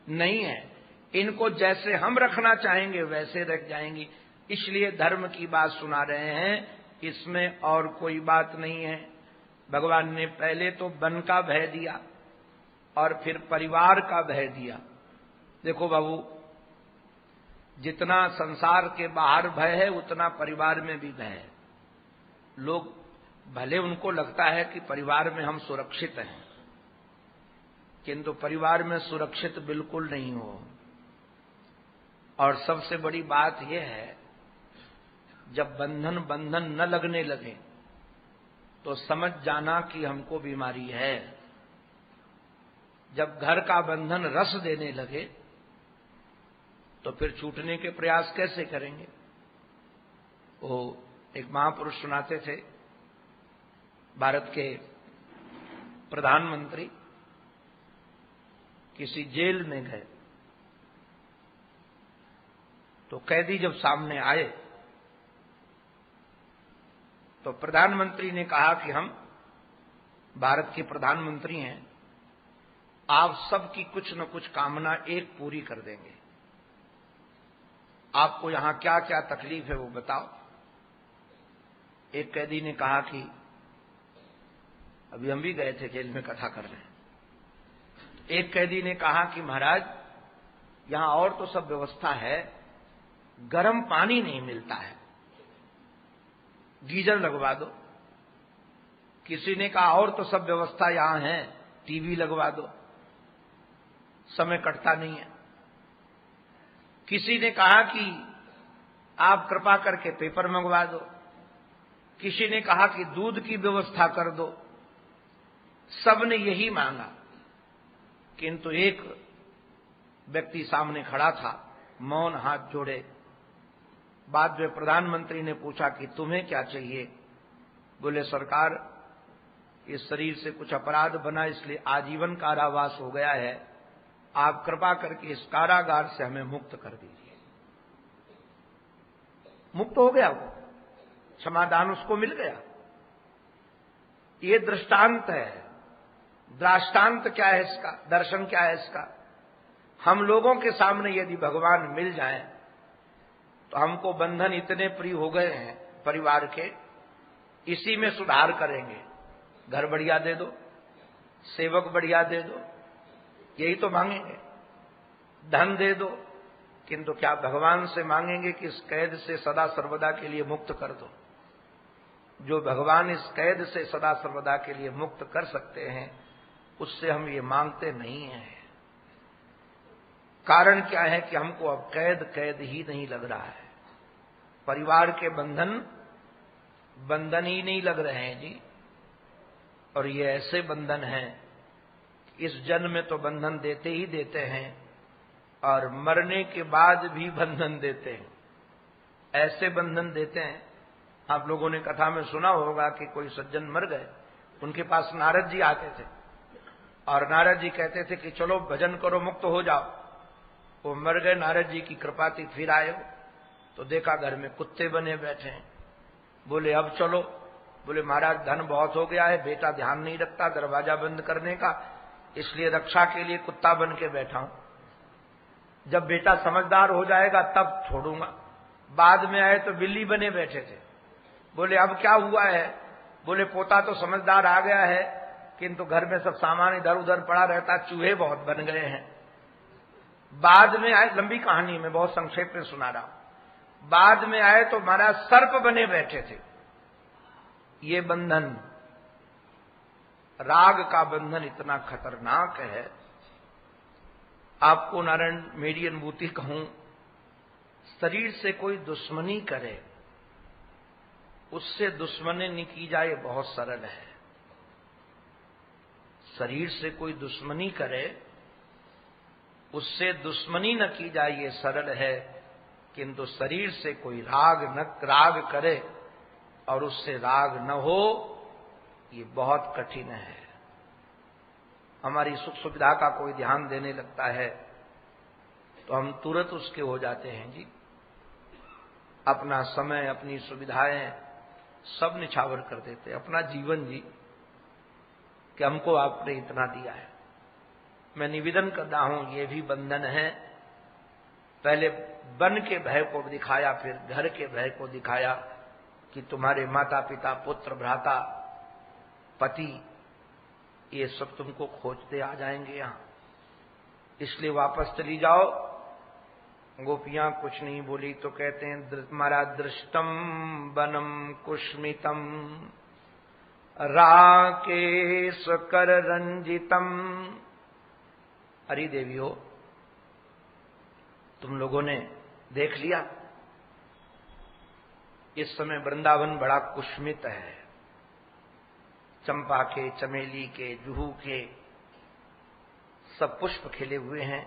नहीं है। इनको जैसे हम रखना चाहेंगे वैसे रख जाएंगी। इसलिए धर्म की बात सुना रहे हैं, इसमें और कोई बात नहीं है। भगवान ने पहले तो वन का भय दिया और फिर परिवार का भय दिया। देखो बाबू, जितना संसार के बाहर भय है उतना परिवार में भी भय है। लोग भले उनको लगता है कि परिवार में हम सुरक्षित हैं, किंतु परिवार में सुरक्षित बिल्कुल नहीं हो। और सबसे बड़ी बात यह है, जब बंधन न लगने लगे तो समझ जाना कि हमको बीमारी है। जब घर का बंधन रस देने लगे तो फिर छूटने के प्रयास कैसे करेंगे। वो एक महापुरुष सुनाते थे, भारत के प्रधानमंत्री किसी जेल में गए, तो कैदी जब सामने आए तो प्रधानमंत्री ने कहा कि हम भारत के प्रधानमंत्री हैं, आप सबकी कुछ न कुछ कामना एक पूरी कर देंगे। आपको यहां क्या क्या तकलीफ है वो बताओ। एक कैदी ने कहा कि अभी हम भी गए थे जेल में कथा करने। एक कैदी ने कहा कि महाराज यहां और तो सब व्यवस्था है, गर्म पानी नहीं मिलता है, गीजर लगवा दो। किसी ने कहा और तो सब व्यवस्था यहां है, टीवी लगवा दो, समय कटता नहीं है। किसी ने कहा कि आप कृपा करके पेपर मंगवा दो। किसी ने कहा कि दूध की व्यवस्था कर दो। सबने यही मांगा, किंतु एक व्यक्ति सामने खड़ा था, मौन हाथ जोड़े। बाद में प्रधानमंत्री ने पूछा कि तुम्हें क्या चाहिए। बोले सरकार, इस शरीर से कुछ अपराध बना इसलिए आजीवन कारावास हो गया है, आप कृपा करके इस कारागार से हमें मुक्त कर दीजिए। मुक्त हो गया वो, क्षमादान उसको मिल गया। ये दृष्टांत है। दृष्टांत क्या है इसका, दर्शन क्या है इसका। हम लोगों के सामने यदि भगवान मिल जाएं तो हमको बंधन इतने प्रिय हो गए हैं परिवार के, इसी में सुधार करेंगे। घर बढ़िया दे दो, सेवक बढ़िया दे दो, यही तो मांगेंगे। धन दे दो, किंतु क्या भगवान से मांगेंगे कि इस कैद से सदा सर्वदा के लिए मुक्त कर दो। जो भगवान इस कैद से सदा सर्वदा के लिए मुक्त कर सकते हैं, उससे हम ये मांगते नहीं हैं। कारण क्या है कि हमको अब कैद ही नहीं लग रहा है। परिवार के बंधन ही नहीं लग रहे हैं जी। और ये ऐसे बंधन हैं, इस जन्म में तो बंधन देते ही देते हैं और मरने के बाद भी बंधन देते हैं। ऐसे बंधन देते हैं, आप लोगों ने कथा में सुना होगा कि कोई सज्जन मर गए, उनके पास नारद जी आते थे और नारद जी कहते थे कि चलो भजन करो, मुक्त हो जाओ। वो मर गए, नारद जी की कृपा थी, फिर आए तो देखा घर में कुत्ते बने बैठे हैं। बोले अब चलो। बोले महाराज धन बहुत हो गया है, बेटा ध्यान नहीं रखता दरवाजा बंद करने का, इसलिए रक्षा के लिए कुत्ता बन के बैठा हूं। जब बेटा समझदार हो जाएगा तब छोड़ूंगा। बाद में आए तो बिल्ली बने बैठे थे। बोले अब क्या हुआ है? बोले पोता तो समझदार आ गया है, किंतु घर में सब सामान इधर उधर पड़ा रहता, चूहे बहुत बन गए हैं। बाद में आए, लंबी कहानी में बहुत संक्षेप में सुना रहा हूं। बाद में आए तो महाराज सर्प बने बैठे थे। ये बंधन, राग का बंधन इतना खतरनाक है। आपको नारायण मेरी अनुभूति कहूं, शरीर से कोई दुश्मनी करे, उससे दुश्मनी नहीं की जाए बहुत सरल है। शरीर से कोई दुश्मनी करे, उससे दुश्मनी न की जाए ये सरल है, किंतु शरीर से कोई राग करे और उससे राग न हो, ये बहुत कठिन है। हमारी सुख सुविधा का कोई ध्यान देने लगता है तो हम तुरंत उसके हो जाते हैं जी। अपना समय, अपनी सुविधाएं सब निछावर कर देते, अपना जीवन जी कि हमको आपने इतना दिया है। मैं निवेदन करता हूं, ये भी बंधन है। पहले वन के भय को दिखाया, फिर घर के भय को दिखाया कि तुम्हारे माता पिता, पुत्र, भ्राता, पति, ये सब तुमको खोजते आ जाएंगे यहां, इसलिए वापस चली जाओ। गोपियां कुछ नहीं बोली तो कहते हैं तुम्हारा दृष्टम वनम कुष्मितम राकेश कर रंजितम। हरि देवी हो, तुम लोगों ने देख लिया, इस समय वृंदावन बड़ा कुष्मित है। चंपा के, चमेली के, जुहू के सब पुष्प खिले हुए हैं।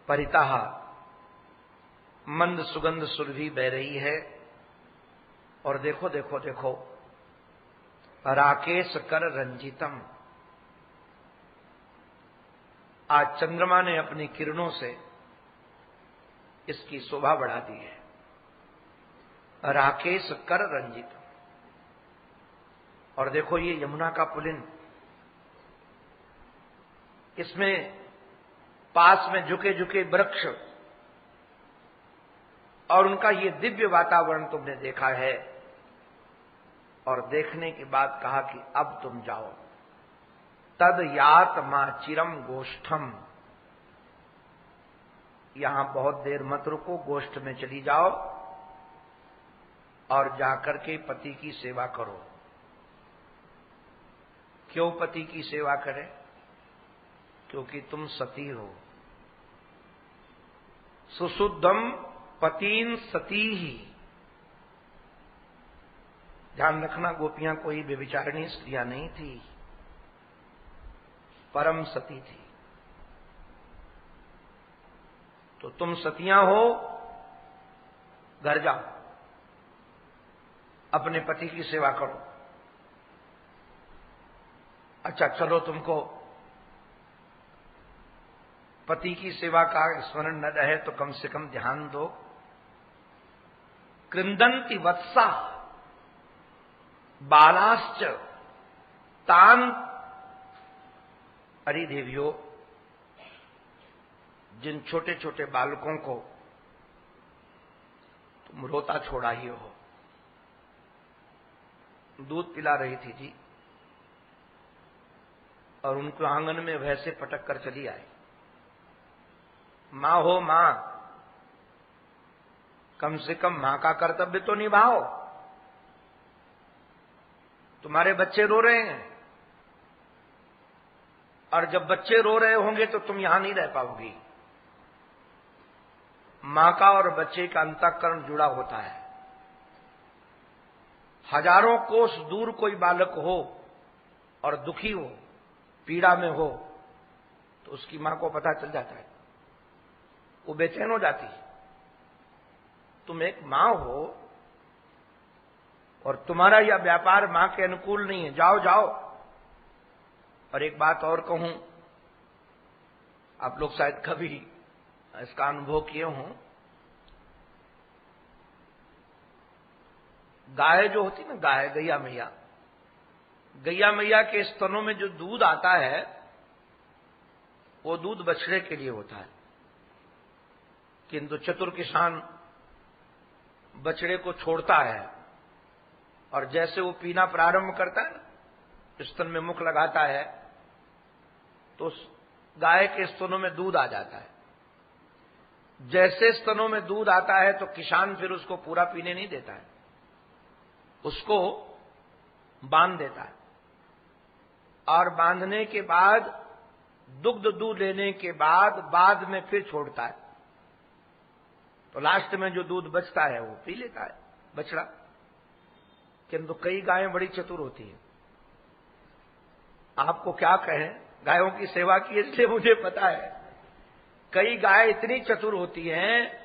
परिताह मंद सुगंध सुरभि बह रही है। और देखो देखो देखो, राकेश कर रंजितम, आज चंद्रमा ने अपनी किरणों से इसकी शोभा बढ़ा दी है। राकेश कर रंजितम। और देखो ये यमुना का पुलिन, इसमें पास में झुके झुके वृक्ष और उनका ये दिव्य वातावरण तुमने देखा है। और देखने के बाद कहा कि अब तुम जाओ। तद यात मा चिरम गोष्ठम, यहां बहुत देर मत रुको, गोष्ठ में चली जाओ और जाकर के पति की सेवा करो। क्यों पति की सेवा करें? क्योंकि तुम सती हो। सुशुद्धम पतीन सती ही। ध्यान रखना, गोपियां कोई व्यभिचारिणी स्त्रियां नहीं थी, परम सती थी। तो तुम सतियां हो, घर जाओ, अपने पति की सेवा करो। अच्छा चलो, तुमको पति की सेवा का स्मरण न रहे तो कम से कम ध्यान दो। कृंदंति वत्सा बालाश्च तान। हरि देवियो, जिन छोटे छोटे बालकों को तुम रोता छोड़ा ही हो, दूध पिला रही थी जी, और उनको आंगन में वैसे पटक कर चली आई। मां हो मां, कम से कम मां का कर्तव्य तो निभाओ। तुम्हारे बच्चे रो रहे हैं, और जब बच्चे रो रहे होंगे तो तुम यहां नहीं रह पाओगी। मां का और बच्चे का अंतःकरण जुड़ा होता है। हजारों कोस दूर कोई बालक हो और दुखी हो, पीड़ा में हो, तो उसकी मां को पता चल जाता है, वो बेचैन हो जाती है। तुम एक मां हो और तुम्हारा यह व्यापार मां के अनुकूल नहीं है, जाओ जाओ। और एक बात और कहूं, आप लोग शायद कभी इसका अनुभव किए हों, गाय जो होती ना, गाय, गैया मैया, गैया मैया के स्तनों में जो दूध आता है वो दूध बछड़े के लिए होता है। किंतु चतुर किसान बछड़े को छोड़ता है और जैसे वो पीना प्रारंभ करता है ना, स्तन में मुख लगाता है तो उस गाय के स्तनों में दूध आ जाता है। जैसे स्तनों में दूध आता है तो किसान फिर उसको पूरा पीने नहीं देता है, उसको बांध देता है और बांधने के बाद दुग्ध दूध लेने के बाद में फिर छोड़ता है। तो लास्ट में जो दूध बचता है वो पी लेता है बछड़ा। किंतु कई गायें बड़ी चतुर होती हैं। आपको क्या कहें, गायों की सेवा की इसलिए मुझे पता है। कई गाय इतनी चतुर होती हैं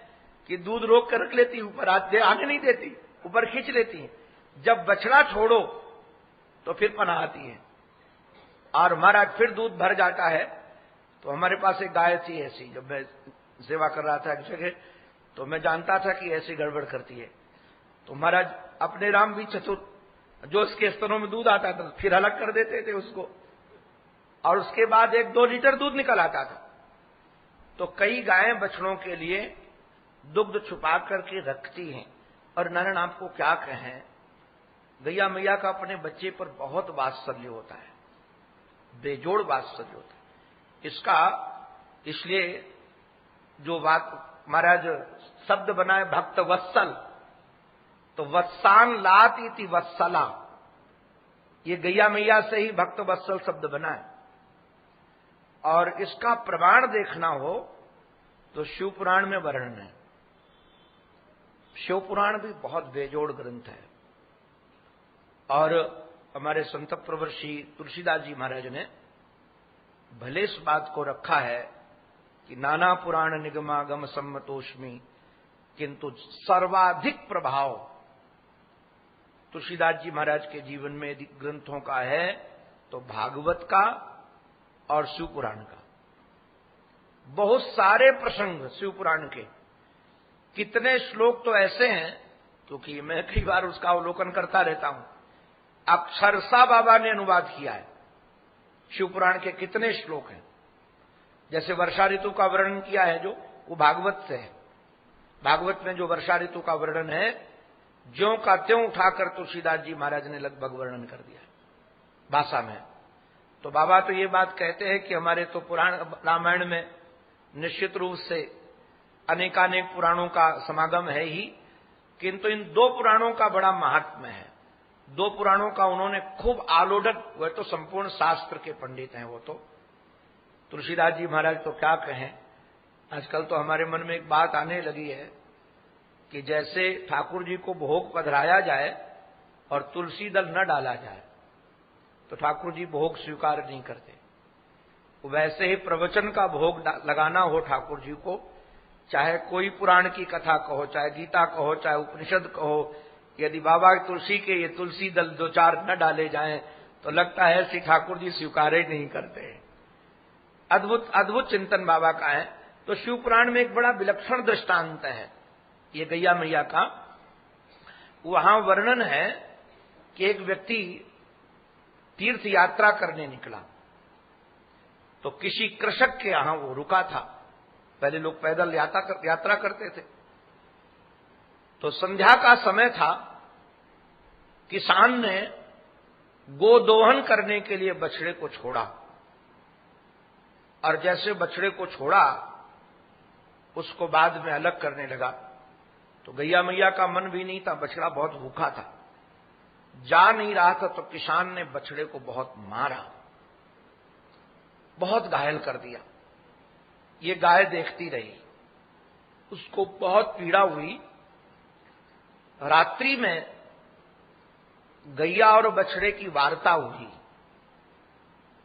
कि दूध रोक कर रख लेती, ऊपर आने नहीं देती, ऊपर खींच लेती हैं। जब बछड़ा छोड़ो तो फिर पनाह आती है और महाराज फिर दूध भर जाता है। तो हमारे पास एक गाय थी ऐसी, जब मैं सेवा कर रहा था एक जगह, तो मैं जानता था कि ऐसी गड़बड़ करती है। तो महाराज अपने राम भी चतुर, जो उसके स्तनों में दूध आता था फिर अलग कर देते थे उसको, और उसके बाद 1-2 लीटर दूध निकल आता था। तो कई गायें बछड़ों के लिए दुग्ध छुपा करके रखती हैं। और नारायण आपको क्या कहें, गैया मैया का अपने बच्चे पर बहुत वात्सल्य होता है, बेजोड़ वात्सल्य होता है इसका। इसलिए जो बात महाराज शब्द बनाए भक्त वत्सल, तो वत्सान लात इति वत्सला, ये गैया मैया से ही भक्त वत्सल शब्द बना है। और इसका प्रमाण देखना हो तो शिव पुराण में वर्णन है। शिव पुराण भी बहुत बेजोड़ ग्रंथ है। और हमारे संत प्रवर श्री तुलसीदास जी महाराज ने भले इस बात को रखा है कि नाना पुराण निगमागम सम्मतोष्मी, किंतु सर्वाधिक प्रभाव तुलसीदास जी महाराज के जीवन में यदि ग्रंथों का है तो भागवत का और शिव पुराण का। बहुत सारे प्रसंग शिव पुराण के, कितने श्लोक तो ऐसे हैं, क्योंकि मैं कई बार उसका अवलोकन करता रहता हूं, अक्षरशः बाबा ने अनुवाद किया है। शिव पुराण के कितने श्लोक हैं। जैसे वर्षा ऋतु का वर्णन किया है जो, वो भागवत से है। भागवत में जो वर्षा ऋतु का वर्णन है, ज्यों का त्यों उठाकर तुलसीदास जी महाराज ने लगभग वर्णन कर दिया भाषा में। तो बाबा तो ये बात कहते हैं कि हमारे तो पुराण रामायण में निश्चित रूप से अनेकानेक पुराणों का समागम है ही, किंतु इन 2 पुराणों का बड़ा महात्म्य है। 2 पुराणों का उन्होंने खूब आलोडन, वह तो संपूर्ण शास्त्र के पंडित हैं वो तो। तुलसीदास जी महाराज तो क्या कहें। आजकल तो हमारे मन में एक बात आने लगी है कि जैसे ठाकुर जी को भोग पधराया जाए और तुलसी दल न डाला जाए तो ठाकुर जी भोग स्वीकार नहीं करते। वैसे ही प्रवचन का भोग लगाना हो ठाकुर जी को, चाहे कोई पुराण की कथा कहो, चाहे गीता कहो, चाहे उपनिषद कहो, यदि बाबा तुलसी के ये तुलसी दल 2-4 न डाले जाएं तो लगता है श्री ठाकुर जी स्वीकार ही नहीं करते। अद्भुत अद्भुत चिंतन बाबा का है। तो शिव पुराण में एक बड़ा विलक्षण दृष्टांत है ये गैया मैया का। वहां वर्णन है कि एक व्यक्ति तीर्थ यात्रा करने निकला, तो किसी कृषक के यहां वो रुका था। पहले लोग पैदल यात्रा करते थे। तो संध्या का समय था, किसान ने गोदोहन करने के लिए बछड़े को छोड़ा, और जैसे बछड़े को छोड़ा उसको बाद में अलग करने लगा। तो गैया मैया का मन भी नहीं था, बछड़ा बहुत भूखा था, जा नहीं रहा था। तो किसान ने बछड़े को बहुत मारा, बहुत घायल कर दिया। ये गाय देखती रही, उसको बहुत पीड़ा हुई। रात्रि में गैया और बछड़े की वार्ता हुई,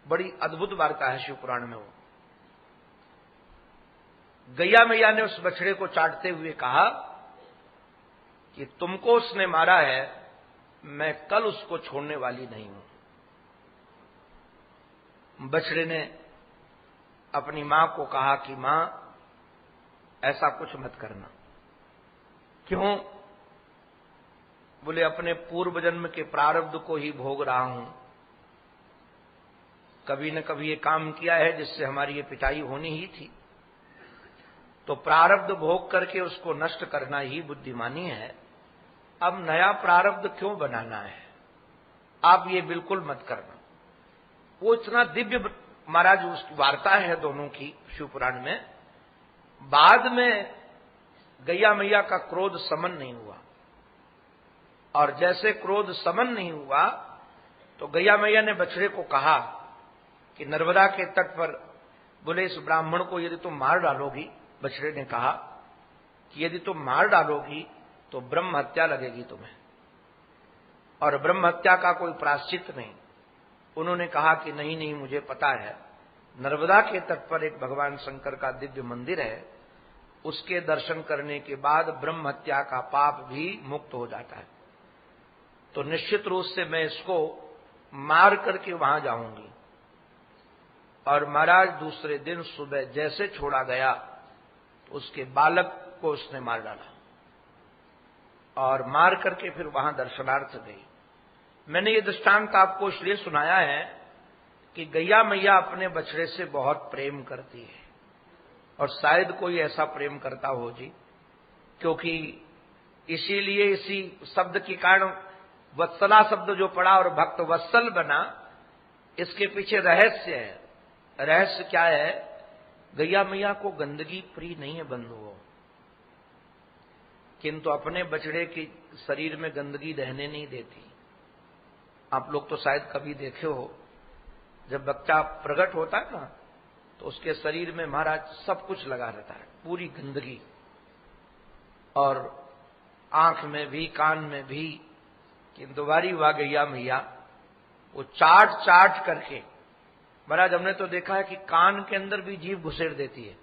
बड़ी अद्भुत वार्ता है शिव पुराण में। वो गैया मैया ने उस बछड़े को चाटते हुए कहा कि तुमको उसने मारा है, मैं कल उसको छोड़ने वाली नहीं हूं। बछड़े ने अपनी मां को कहा कि मां ऐसा कुछ मत करना। क्यों? बोले अपने पूर्व जन्म के प्रारब्ध को ही भोग रहा हूं। कभी न कभी ये काम किया है जिससे हमारी ये पिटाई होनी ही थी। तो प्रारब्ध भोग करके उसको नष्ट करना ही बुद्धिमानी है। अब नया प्रारब्ध क्यों बनाना है? आप ये बिल्कुल मत करना। वो इतना दिव्य महाराज उसकी वार्ता है दोनों की शिवपुराण में। बाद में गैया मैया का क्रोध समन नहीं हुआ, और जैसे क्रोध समन नहीं हुआ तो गैया मैया ने बछड़े को कहा कि नर्मदा के तट पर बोले इस ब्राह्मण को यदि तुम मार डालोगी, बछड़े ने कहा कि यदि तुम मार डालोगी तो ब्रह्म हत्या लगेगी तुम्हें, और ब्रह्म हत्या का कोई प्रायश्चित नहीं। उन्होंने कहा कि नहीं नहीं, मुझे पता है, नर्मदा के तट पर एक भगवान शंकर का दिव्य मंदिर है, उसके दर्शन करने के बाद ब्रह्म हत्या का पाप भी मुक्त हो जाता है, तो निश्चित रूप से मैं इसको मार करके वहां जाऊंगी। और महाराज दूसरे दिन सुबह जैसे छोड़ा गया तो उसके बालक को उसने मार डाला, और मार करके फिर वहां दर्शनार्थ गई। मैंने ये दृष्टांत आपको इसलिए सुनाया है कि गैया मैया अपने बछड़े से बहुत प्रेम करती है, और शायद कोई ऐसा प्रेम करता हो जी, क्योंकि इसीलिए इसी शब्द के कारण वत्सला शब्द जो पड़ा और भक्त वत्सल बना, इसके पीछे रहस्य है। रहस्य क्या है? गैया मैया को गंदगी प्रिय नहीं है बंधुओं, किंतु अपने बछड़े के शरीर में गंदगी रहने नहीं देती। आप लोग तो शायद कभी देखे हो, जब बच्चा प्रकट होता है ना तो उसके शरीर में महाराज सब कुछ लगा रहता है, पूरी गंदगी, और आंख में भी कान में भी। किंतु वारी वाह गैया मैया वो चाट चाट करके, महाराज हमने तो देखा है कि कान के अंदर भी जीभ घुसेड़ देती है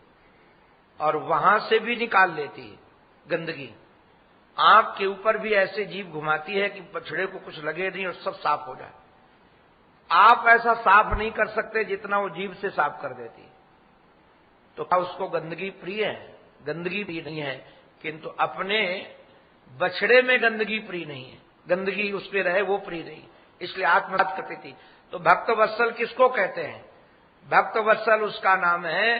और वहां से भी निकाल लेती है गंदगी। आंख के ऊपर भी ऐसे जीभ घुमाती है कि बछड़े को कुछ लगे नहीं और सब साफ हो जाए। आप ऐसा साफ नहीं कर सकते जितना वो जीभ से साफ कर देती है। तो क्या उसको गंदगी प्रिय है? गंदगी प्रिय नहीं है, किंतु अपने बछड़े में गंदगी प्रिय नहीं है, गंदगी उस पे रहे वो प्रिय नहीं, इसलिए आत्मसात करती थी। तो भक्त वत्सल किसको कहते हैं? भक्त वत्सल उसका नाम है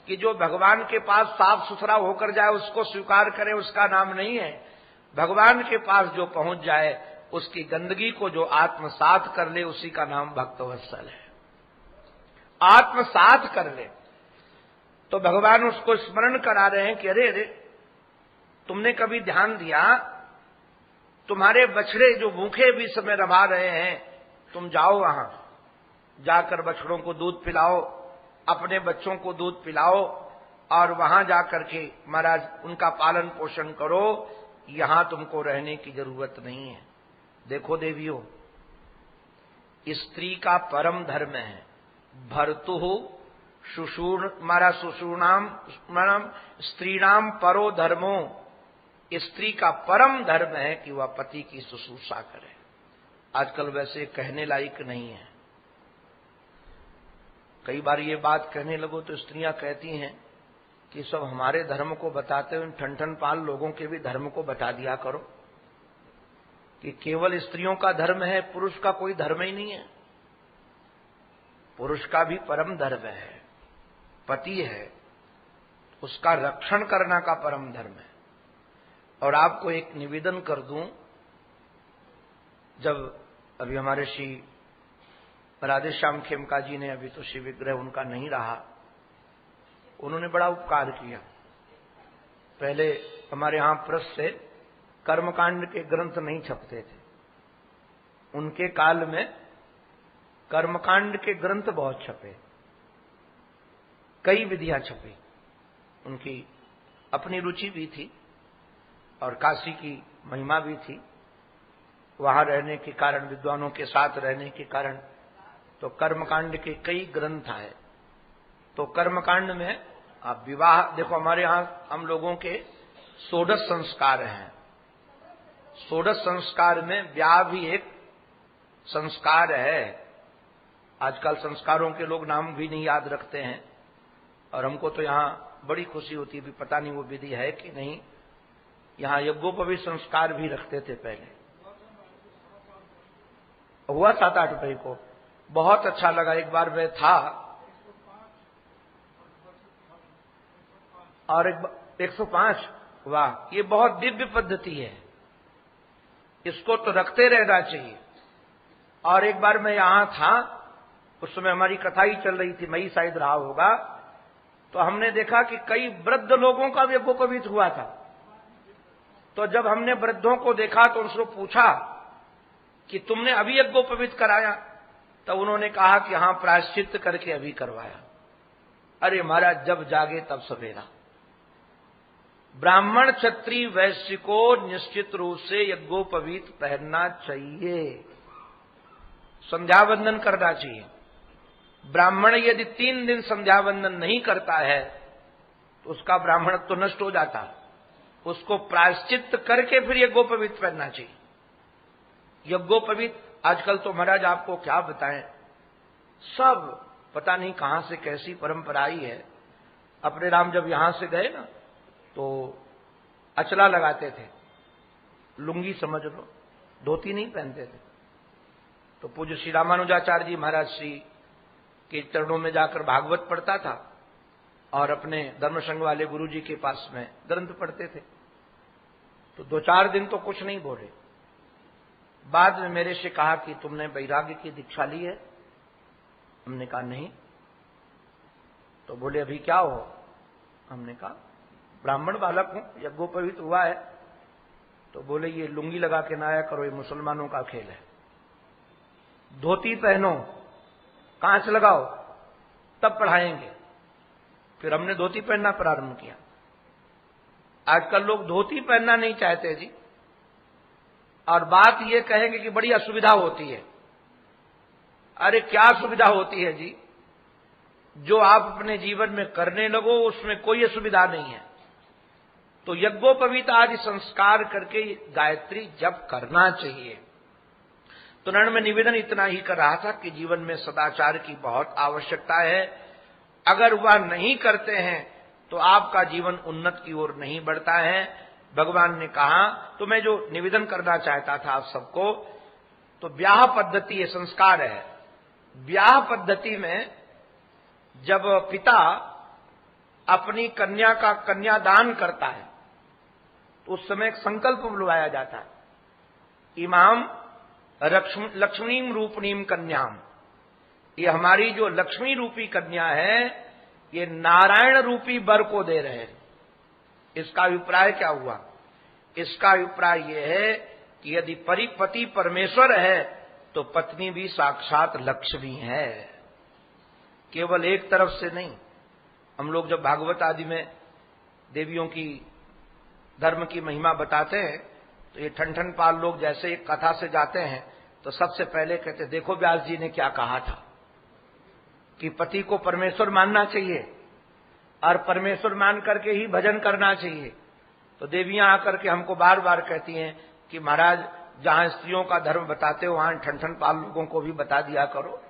कि जो भगवान के पास साफ सुथरा होकर जाए उसको स्वीकार करे, उसका नाम नहीं है। भगवान के पास जो पहुंच जाए उसकी गंदगी को जो आत्मसात कर ले उसी का नाम भक्त वत्सल है। आत्मसात कर ले तो भगवान उसको स्मरण करा रहे हैं कि अरे अरे, तुमने कभी ध्यान दिया, तुम्हारे बछड़े जो भूखे भी समय रभा रहे हैं, तुम जाओ वहां, जाकर बछड़ों को दूध पिलाओ, अपने बच्चों को दूध पिलाओ, और वहां जाकर के महाराज उनका पालन पोषण करो, यहां तुमको रहने की जरूरत नहीं है। देखो देवियों, स्त्री का परम धर्म है भर्तु हमारा सुषूणाम स्त्रीणाम परो धर्मो। स्त्री का परम धर्म है कि वह पति की शुश्रूषा करे। आजकल वैसे कहने लायक नहीं है। कई बार ये बात कहने लगो तो स्त्रियां कहती हैं कि सब हमारे धर्म को बताते हुए ठन पाल लोगों के भी धर्म को बता दिया करो, कि केवल स्त्रियों का धर्म है, पुरुष का कोई धर्म ही नहीं है। पुरुष का भी परम धर्म है, पति है, उसका रक्षण करना का परम धर्म है। और आपको एक निवेदन कर दूं, जब अभी हमारे श्री राधेश्याम खेमका जी ने, अभी तो शिव विग्रह उनका नहीं रहा, उन्होंने बड़ा उपकार किया। पहले हमारे यहां प्रेस से कर्मकांड के ग्रंथ नहीं छपते थे, उनके काल में कर्मकांड के ग्रंथ बहुत छपे, कई विधियां छपी। उनकी अपनी रुचि भी थी और काशी की महिमा भी थी, वहां रहने के कारण, विद्वानों के साथ रहने के कारण, तो कर्मकांड के कई ग्रंथ आए। तो कर्मकांड में आप विवाह देखो, हमारे यहां हम लोगों के 16 संस्कार हैं। 16 संस्कार में ब्याह भी एक संस्कार है। आजकल संस्कारों के लोग नाम भी नहीं याद रखते हैं, और हमको तो यहां बड़ी खुशी होती है, पता नहीं वो विधि है कि नहीं। यहां यज्ञोपवीत संस्कार भी रखते थे पहले, हुआ 7-8 रुपए को, बहुत अच्छा लगा। एक बार मैं था, और 105। वाह, ये बहुत दिव्य पद्धति है, इसको तो रखते रहना चाहिए। और एक बार मैं यहां था, उस समय हमारी कथा ही चल रही थी, मई शायद रहा होगा, तो हमने देखा कि कई वृद्ध लोगों का भी यज्ञोपवीत हुआ था। तो जब हमने वृद्धों को देखा तो उनसे पूछा कि तुमने अभी यज्ञोपवीत कराया? तब उन्होंने कहा कि हां, प्रायश्चित करके अभी करवाया। अरे महाराज, जब जागे तब सवेरा। ब्राह्मण क्षत्रिय वैश्य को निश्चित रूप से यज्ञोपवीत पहनना चाहिए, संध्या वंदन करना चाहिए। ब्राह्मण यदि 3 दिन संध्या वंदन नहीं करता है तो उसका ब्राह्मणत्व तो नष्ट हो जाता है। उसको प्रायश्चित करके फिर यज्ञोपवीत पहनना चाहिए। यज्ञोपवीत आजकल तो महाराज आपको क्या बताएं, सब पता नहीं कहां से कैसी परंपरा आई है। अपने राम जब यहां से गए ना, तो अचला लगाते थे, लुंगी समझ लो, धोती नहीं पहनते थे। तो पूज्य श्री रामानुजाचार्य जी महाराज श्री के चरणों में जाकर भागवत पढ़ता था और अपने धर्मसंघ वाले गुरु जी के पास में ग्रंथ पढ़ते थे। तो 2-4 दिन तो कुछ नहीं बोले। बाद में मेरे से कहा कि तुमने वैराग्य की दीक्षा ली है? हमने कहा नहीं। तो बोले अभी क्या हो? हमने कहा ब्राह्मण बालक हूं, यज्ञोपवीत हुआ है। तो बोले ये लुंगी लगा के ना आया करो, ये मुसलमानों का खेल है। धोती पहनो, कांच लगाओ, तब पढ़ाएंगे। फिर हमने धोती पहनना प्रारंभ किया। आजकल लोग धोती पहनना नहीं चाहते जी, और बात ये कहेंगे कि बड़ी असुविधा होती है। अरे क्या सुविधा होती है जी? जो आप अपने जीवन में करने लगो उसमें कोई असुविधा नहीं है। तो यज्ञोपवीत आदि संस्कार करके गायत्री जप करना चाहिए। तो नरण में निवेदन इतना ही कर रहा था कि जीवन में सदाचार की बहुत आवश्यकता है। अगर वह नहीं करते हैं तो आपका जीवन उन्नत की ओर नहीं बढ़ता है। भगवान ने कहा, तो मैं जो निवेदन करना चाहता था आप सबको, तो ब्याह पद्धति ये संस्कार है। ब्याह पद्धति में जब पिता अपनी कन्या का कन्यादान करता है तो उस समय एक संकल्प बुलवाया जाता है, इमाम लक्ष्मीम रूपणीम कन्याम। ये हमारी जो लक्ष्मी रूपी कन्या है, ये नारायण रूपी वर को दे रहे हैं। इसका अभिप्राय क्या हुआ? इसका अभिप्राय यह है कि यदि पति परमेश्वर है तो पत्नी भी साक्षात लक्ष्मी है, केवल एक तरफ से नहीं। हम लोग जब भागवत आदि में देवियों की धर्म की महिमा बताते हैं तो ये ठन पाल लोग जैसे एक कथा से जाते हैं तो सबसे पहले कहते, देखो व्यास जी ने क्या कहा था कि पति को परमेश्वर मानना चाहिए और परमेश्वर मान करके ही भजन करना चाहिए। तो देवियां आकर के हमको बार बार कहती हैं कि महाराज जहां स्त्रियों का धर्म बताते हो वहां ठन पाल लोगों को भी बता दिया करो।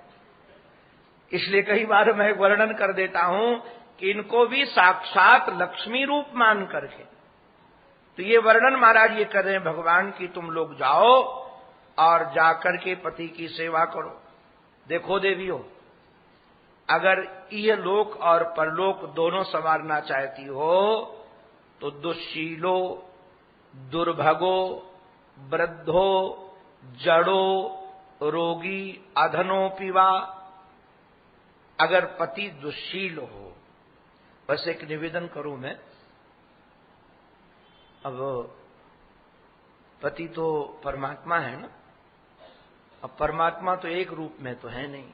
इसलिए कई बार मैं वर्णन कर देता हूं कि इनको भी साक्षात लक्ष्मी रूप मान करके, तो ये वर्णन महाराज ये कर रहे हैं भगवान की, तुम लोग जाओ और जाकर के पति की सेवा करो। देखो देवियों, अगर ये लोक और परलोक दोनों संवारना चाहती हो तो दुश्शीलो, दुर्भगो, वृद्धो, जड़ो, रोगी, अधनो पिवा, अगर पति दुश्शील हो। बस एक निवेदन करूं मैं, अब पति तो परमात्मा है ना, अब परमात्मा तो एक रूप में तो है नहीं,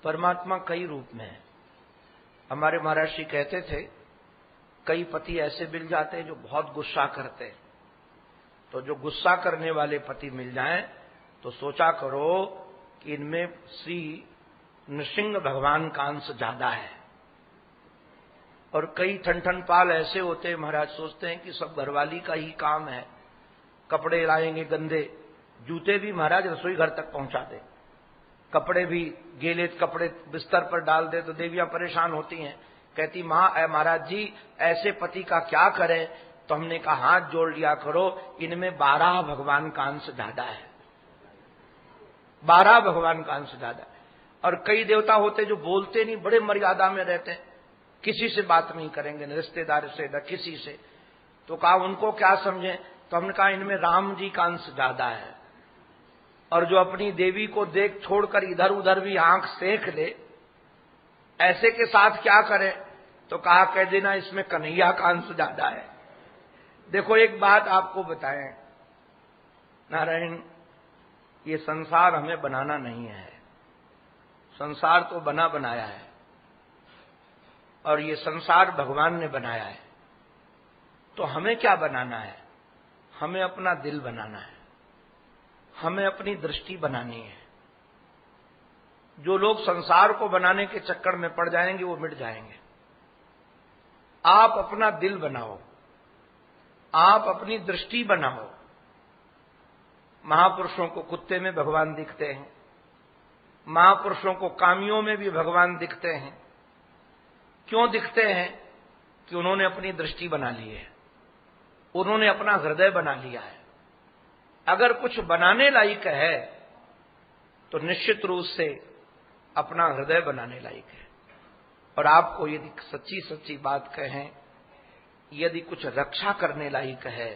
परमात्मा कई रूप में है। हमारे महाराज जी कहते थे, कई पति ऐसे मिल जाते हैं जो बहुत गुस्सा करते हैं, तो जो गुस्सा करने वाले पति मिल जाएं तो सोचा करो कि इनमें श्री नृसिंह भगवान का अंश ज्यादा है। और कई ठन पाल ऐसे होते हैं महाराज, सोचते हैं कि सब घरवाली का ही काम है, कपड़े लाएंगे गंदे, जूते भी महाराज रसोई घर तक पहुंचा दे, कपड़े भी गीले कपड़े बिस्तर पर डाल दे तो देवियां परेशान होती हैं, कहती महाराज जी ऐसे पति का क्या करें। तो हमने कहा हाथ जोड़ लिया करो, इनमें 12 भगवान का अंश ज्यादा है, 12 भगवान का अंश ज्यादा है। और कई देवता होते जो बोलते नहीं, बड़े मर्यादा में रहते हैं, किसी से बात नहीं करेंगे, न रिश्तेदार से न किसी से। तो कहा उनको क्या समझें? तो हमने कहा इनमें राम जी का अंश ज्यादा है, और जो अपनी देवी को देख छोड़कर इधर उधर भी आंख सेक ले, ऐसे के साथ क्या करें? तो कहा कह देना इसमें कन्हैया का अंश ज्यादा है। देखो एक बात आपको बताएं नारायण, ये संसार हमें बनाना नहीं है, संसार तो बना बनाया है, और ये संसार भगवान ने बनाया है। तो हमें क्या बनाना है? हमें अपना दिल बनाना है, हमें अपनी दृष्टि बनानी है। जो लोग संसार को बनाने के चक्कर में पड़ जाएंगे वो मिट जाएंगे। आप अपना दिल बनाओ, आप अपनी दृष्टि बनाओ। महापुरुषों को कुत्ते में भगवान दिखते हैं, महापुरुषों को कामियों में भी भगवान दिखते हैं। क्यों दिखते हैं? कि उन्होंने अपनी दृष्टि बना ली है, उन्होंने अपना हृदय बना लिया है। अगर कुछ बनाने लायक है तो निश्चित रूप से अपना हृदय बनाने लायक है। और आपको यदि सच्ची सच्ची बात कहें, यदि कुछ रक्षा करने लायक है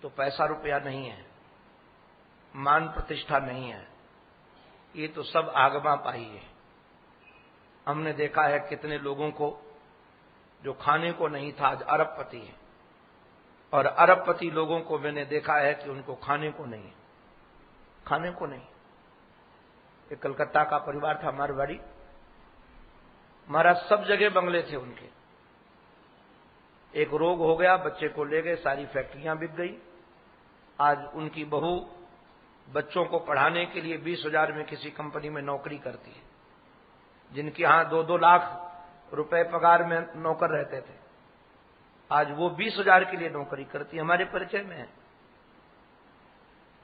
तो पैसा रुपया नहीं है, मान प्रतिष्ठा नहीं है, ये तो सब आगमा पाई है। हमने देखा है कितने लोगों को जो खाने को नहीं था आज अरबपति है, और अरबपति लोगों को मैंने देखा है कि उनको खाने को नहीं, खाने को नहीं। एक कलकत्ता का परिवार था मारवाड़ी, महाराज सब जगह बंगले थे उनके। एक रोग हो गया, बच्चे को ले गए, सारी फैक्ट्रियां बिक गई। आज उनकी बहू बच्चों को पढ़ाने के लिए 20,000 में किसी कंपनी में नौकरी करती है। जिनके यहां 2-2 लाख रुपए पगार में नौकर रहते थे, आज वो 20,000 के लिए नौकरी करती है, हमारे परिचय में है।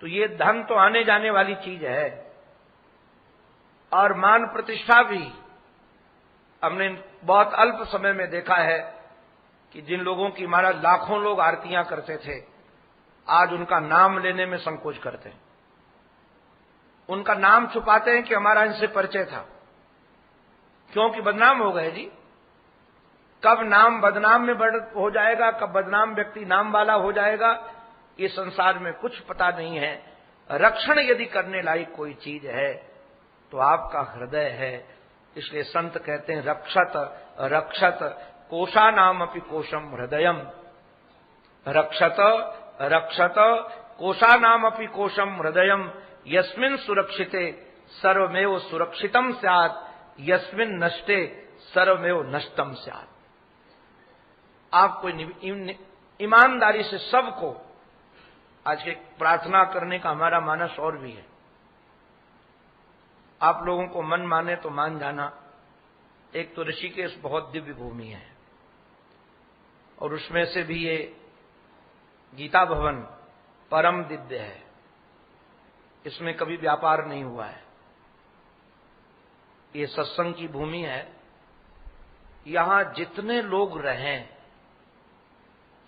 तो ये धन तो आने जाने वाली चीज है, और मान प्रतिष्ठा भी। हमने बहुत अल्प समय में देखा है कि जिन लोगों की महाराज लाखों लोग आरतियां करते थे, आज उनका नाम लेने में संकोच करते हैं। उनका नाम छुपाते हैं कि हमारा इनसे परिचय था, क्योंकि बदनाम हो गए जी। कब नाम बदनाम में हो जाएगा, कब बदनाम व्यक्ति नाम वाला हो जाएगा, ये संसार में कुछ पता नहीं है। रक्षण यदि करने लायक कोई चीज है तो आपका हृदय है। इसलिए संत कहते हैं रक्षत रक्षत कोशा नाम अपि कोशम हृदयम, रक्षत रक्षत कोशा नाम अपि कोशम हृदयम, यस्मिन् सुरक्षिते सर्वमेव सुरक्षितम स्यात्, यस्मिन् नष्टे सर्वमेव नष्टम स्यात्। आपको ईमानदारी से सबको आज के प्रार्थना करने का हमारा मानस और भी है। आप लोगों को मन माने तो मान जाना। एक तो ऋषिकेश बहुत दिव्य भूमि है, और उसमें से भी ये गीता भवन परम दिव्य है। इसमें कभी व्यापार नहीं हुआ है, ये सत्संग की भूमि है। यहां जितने लोग रहें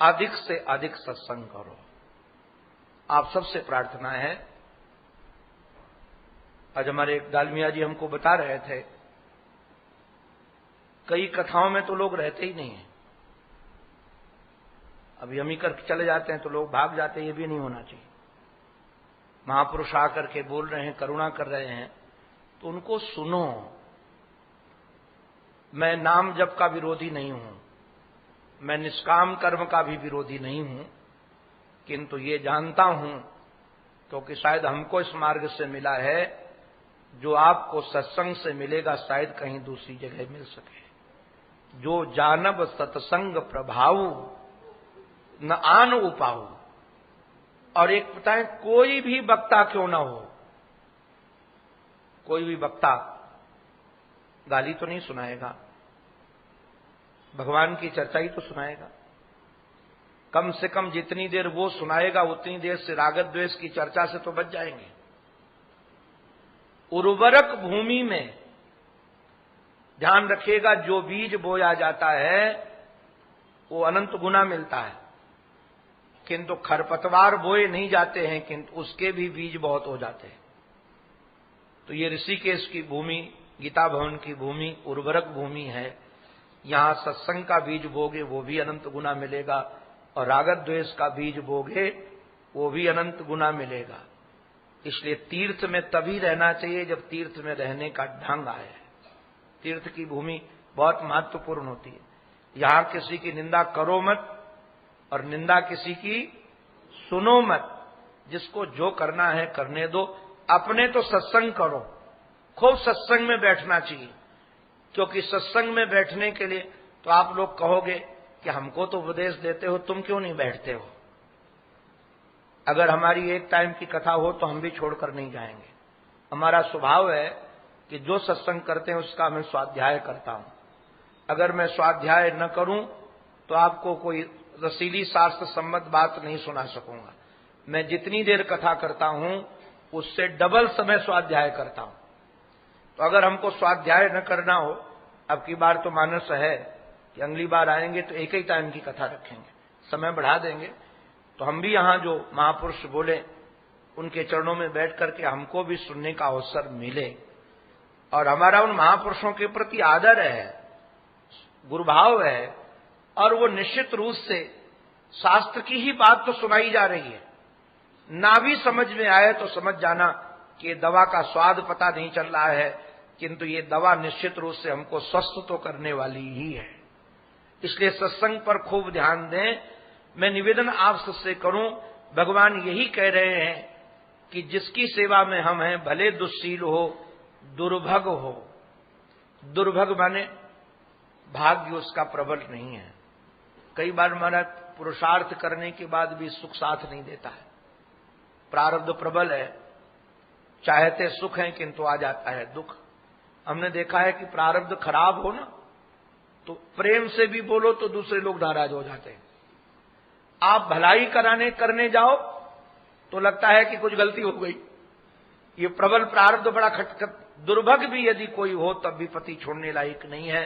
अधिक से अधिक सत्संग करो। आप सबसे प्रार्थना है। आज हमारे एक दालमिया जी हमको बता रहे थे, कई कथाओं में तो लोग रहते ही नहीं है। अभी हम ही करके चले जाते हैं तो लोग भाग जाते हैं, ये भी नहीं होना चाहिए। महापुरुष आकर के बोल रहे हैं, करुणा कर रहे हैं, तो उनको सुनो। मैं नाम जप का विरोधी नहीं हूं, मैं निष्काम कर्म का भी विरोधी नहीं हूं, किंतु ये जानता हूं क्योंकि शायद हमको इस मार्ग से मिला है, जो आपको सत्संग से मिलेगा शायद कहीं दूसरी जगह मिल सके। जो जानब सत्संग प्रभाव न आन उपाऊ। और एक पता है, कोई भी वक्ता क्यों ना हो, कोई भी वक्ता गाली तो नहीं सुनाएगा, भगवान की चर्चा ही तो सुनाएगा। कम से कम जितनी देर वो सुनाएगा उतनी देर से राग द्वेष की चर्चा से तो बच जाएंगे। उर्वरक भूमि में ध्यान रखिएगा, जो बीज बोया जाता है वो अनंत गुना मिलता है, किंतु खरपतवार बोए नहीं जाते हैं, किंतु उसके भी बीज बहुत हो जाते हैं। तो ये ऋषिकेश की भूमि, गीता भवन की भूमि उर्वरक भूमि है। यहां सत्संग का बीज बोगे वो भी अनंत गुना मिलेगा, और राग द्वेष का बीज बोगे वो भी अनंत गुना मिलेगा। इसलिए तीर्थ में तभी रहना चाहिए जब तीर्थ में रहने का ढंग आए। तीर्थ की भूमि बहुत महत्वपूर्ण होती है। यहां किसी की निंदा करो मत, और निंदा किसी की सुनो मत। जिसको जो करना है करने दो। अपने तो सत्संग करो, खूब सत्संग में बैठना चाहिए, क्योंकि सत्संग में बैठने के लिए तो आप लोग कहोगे कि हमको तो उपदेश देते हो, तुम क्यों नहीं बैठते हो। अगर हमारी एक टाइम की कथा हो तो हम भी छोड़कर नहीं जाएंगे। हमारा स्वभाव है कि जो सत्संग करते हैं उसका मैं स्वाध्याय करता हूं। अगर मैं स्वाध्याय न करूं तो आपको कोई रसीली शास्त्र सम्मत बात नहीं सुना सकूंगा। मैं जितनी देर कथा करता हूं उससे डबल समय स्वाध्याय करता हूं। तो अगर हमको स्वाध्याय न करना हो, अब की बार तो मानस है कि अगली बार आएंगे तो एक ही टाइम की कथा रखेंगे, समय बढ़ा देंगे। तो हम भी यहां जो महापुरुष बोले उनके चरणों में बैठ करके हमको भी सुनने का अवसर मिले, और हमारा उन महापुरुषों के प्रति आदर है, गुरुभाव है, और वो निश्चित रूप से शास्त्र की ही बात तो सुनाई जा रही है। ना भी समझ में आए तो समझ जाना कि दवा का स्वाद पता नहीं चल रहा है, किंतु ये दवा निश्चित रूप से हमको स्वस्थ तो करने वाली ही है। इसलिए सत्संग पर खूब ध्यान दें। मैं निवेदन आप सबसे करूं, भगवान यही कह रहे हैं कि जिसकी सेवा में हम हैं भले दुस्शील हो, दुर्भग हो। दुर्भग माने भाग्य उसका प्रबल नहीं है। कई बार हमारा पुरुषार्थ करने के बाद भी सुख साथ नहीं देता है। प्रारब्ध प्रबल है, चाहते सुख है किंतु आ जाता है दुख। हमने देखा है कि प्रारब्ध खराब हो ना तो प्रेम से भी बोलो तो दूसरे लोग नाराज हो जाते हैं। आप भलाई करने जाओ तो लगता है कि कुछ गलती हो गई। ये प्रबल प्रारब्ध बड़ा खटखट। दुर्भग भी यदि कोई हो तब भी पति छोड़ने लायक नहीं है,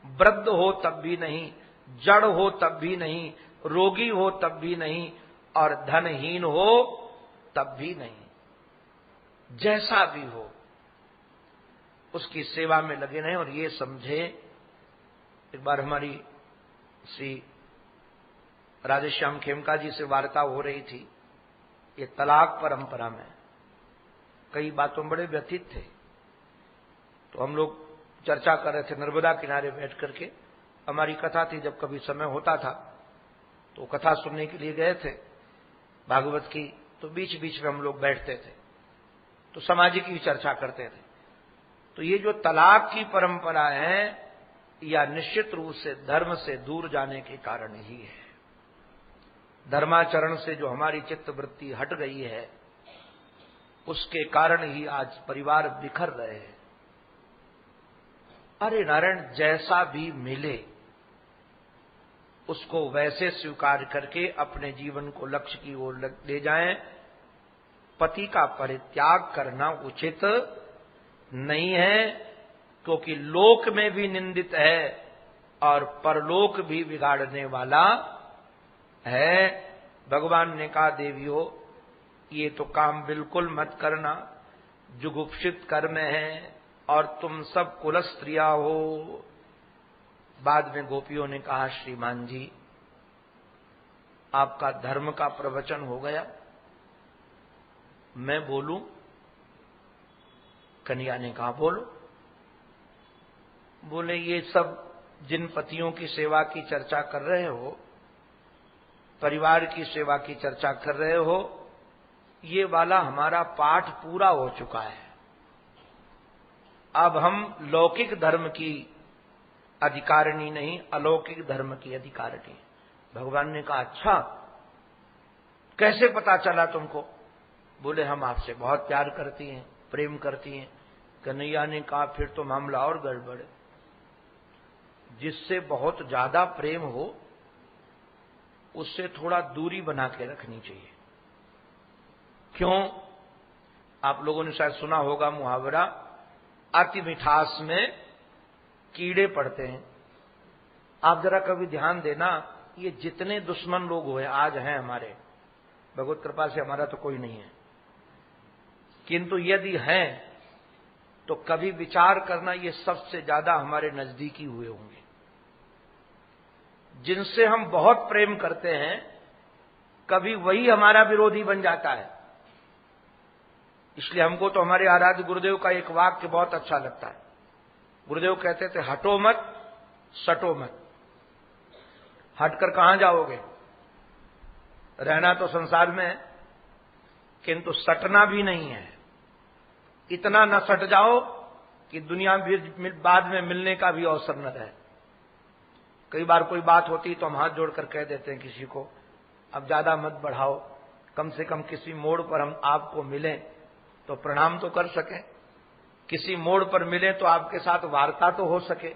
वृद्ध हो तब भी नहीं, जड़ हो तब भी नहीं, रोगी हो तब भी नहीं, और धनहीन हो तब भी नहीं। जैसा भी हो उसकी सेवा में लगे रहें। और ये समझे, एक बार हमारी श्री राधेश्याम खेमका जी से वार्ता हो रही थी, ये तलाक परंपरा में कई बातों बड़े व्यथित थे। तो हम लोग चर्चा कर रहे थे नर्मदा किनारे बैठ करके। हमारी कथा थी, जब कभी समय होता था तो कथा सुनने के लिए गए थे भागवत की, तो बीच बीच में हम लोग बैठते थे तो सामाजिक की चर्चा करते थे। तो ये जो तलाक की परंपरा है या निश्चित रूप से धर्म से दूर जाने के कारण ही है। धर्माचरण से जो हमारी चित्त वृत्ति हट गई है उसके कारण ही आज परिवार बिखर रहे हैं। अरे नारायण, जैसा भी मिले उसको वैसे स्वीकार करके अपने जीवन को लक्ष्य की ओर ले जाएं। पति का परित्याग करना उचित नहीं है, क्योंकि लोक में भी निंदित है और परलोक भी बिगाड़ने वाला है। भगवान ने कहा, देवियों ये तो काम बिल्कुल मत करना, जुगुप्सित कर्म है और तुम सब कुल स्त्रियां हो। बाद में गोपियों ने कहा, श्रीमान जी आपका धर्म का प्रवचन हो गया, मैं बोलूं? कन्या ने कहा, बोलो। बोले, ये सब जिन पतियों की सेवा की चर्चा कर रहे हो, परिवार की सेवा की चर्चा कर रहे हो, ये वाला हमारा पाठ पूरा हो चुका है। अब हम लौकिक धर्म की अधिकारिणी नहीं, अलौकिक धर्म की अधिकारिणी। भगवान ने कहा, अच्छा कैसे पता चला तुमको? बोले, हम आपसे बहुत प्यार करती हैं, प्रेम करती हैं। कन्हैया ने कहा, फिर तो मामला और गड़बड़ है। जिससे बहुत ज्यादा प्रेम हो उससे थोड़ा दूरी बना के रखनी चाहिए। क्यों? आप लोगों ने शायद सुना होगा मुहावरा, अति मिठास में कीड़े पड़ते हैं। आप जरा कभी ध्यान देना, ये जितने दुश्मन लोग हुए आज हैं हमारे, भगवत कृपा से हमारा तो कोई नहीं है, किंतु यदि हैं तो कभी विचार करना ये सबसे ज्यादा हमारे नजदीकी हुए होंगे। जिनसे हम बहुत प्रेम करते हैं, कभी वही हमारा विरोधी बन जाता है। इसलिए हमको तो हमारे आराध्य गुरुदेव का एक वाक्य बहुत अच्छा लगता है। गुरुदेव कहते थे, हटो मत सटो मत। हटकर कहां जाओगे? रहना तो संसार में है, किंतु सटना भी नहीं है। इतना न सट जाओ कि दुनिया बाद में मिलने का भी अवसर न रहे। कई बार कोई बात होती तो हम हाथ जोड़कर कह देते हैं किसी को, अब ज्यादा मत बढ़ाओ, कम से कम किसी मोड़ पर हम आपको मिलें तो प्रणाम तो कर सकें, किसी मोड़ पर मिले तो आपके साथ वार्ता तो हो सके,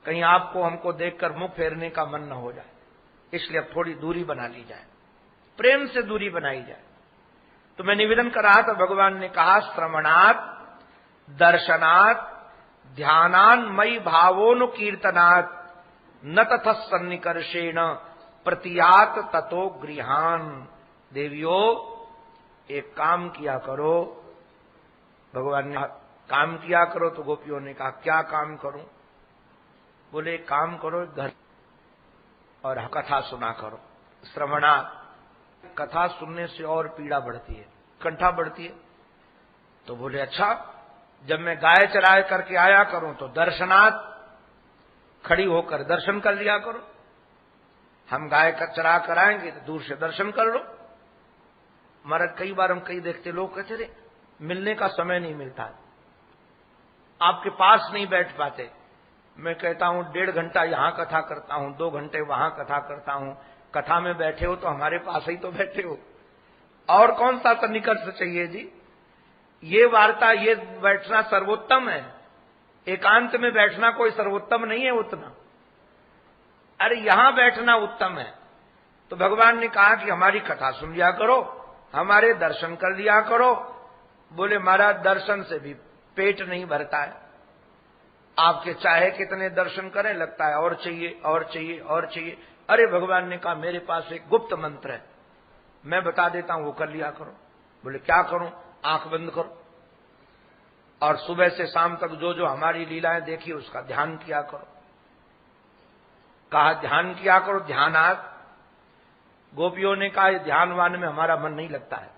कहीं आपको हमको देखकर मुंह फेरने का मन न हो जाए। इसलिए अब थोड़ी दूरी बना ली जाए, प्रेम से दूरी बनाई जाए। तो मैं निवेदन कर रहा था, भगवान ने कहा, श्रवणात् दर्शनात् ध्यानान्मयी भावोनु कीर्तनात् न तथा सन्निकर्षेण प्रतियात ततो गृहान। देवियों, एक काम किया करो। भगवान ने काम किया करो तो गोपियों ने कहा, क्या काम करूं? बोले, काम करो, घर और कथा सुना करो। श्रवणा, कथा सुनने से और पीड़ा बढ़ती है, कंठा बढ़ती है। तो बोले, अच्छा, जब मैं गाय चराए करके आया करूं तो दर्शनात्, खड़ी होकर दर्शन कर लिया करो। हम गाय का चरा कराएंगे तो दूर से दर्शन कर लो। महाराज, कई बार हम कई देखते, लोग कहते थे मिलने का समय नहीं मिलता, आपके पास नहीं बैठ पाते। मैं कहता हूं 1.5 घंटा यहां कथा करता हूं, 2 घंटे वहां कथा करता हूं। कथा में बैठे हो तो हमारे पास ही तो बैठे हो, और कौन सा सन्निकर्ष चाहिए जी? ये वार्ता, ये बैठना सर्वोत्तम है। एकांत में बैठना कोई सर्वोत्तम नहीं है उतना। अरे यहां बैठना उत्तम है। तो भगवान ने कहा कि हमारी कथा सुन लिया करो, हमारे दर्शन कर लिया करो। बोले, महाराज, दर्शन से भी पेट नहीं भरता है, आपके चाहे कितने दर्शन करें लगता है और चाहिए और चाहिए और चाहिए। अरे भगवान ने कहा, मेरे पास एक गुप्त मंत्र है, मैं बता देता हूं, वो कर लिया करो। बोले, क्या करूं? आंख बंद करो और सुबह से शाम तक जो जो हमारी लीलाएं देखी उसका ध्यान किया करो। कहा, ध्यान किया करो। ध्यानात्, गोपियों ने कहा, ध्यानवान में हमारा मन नहीं लगता है,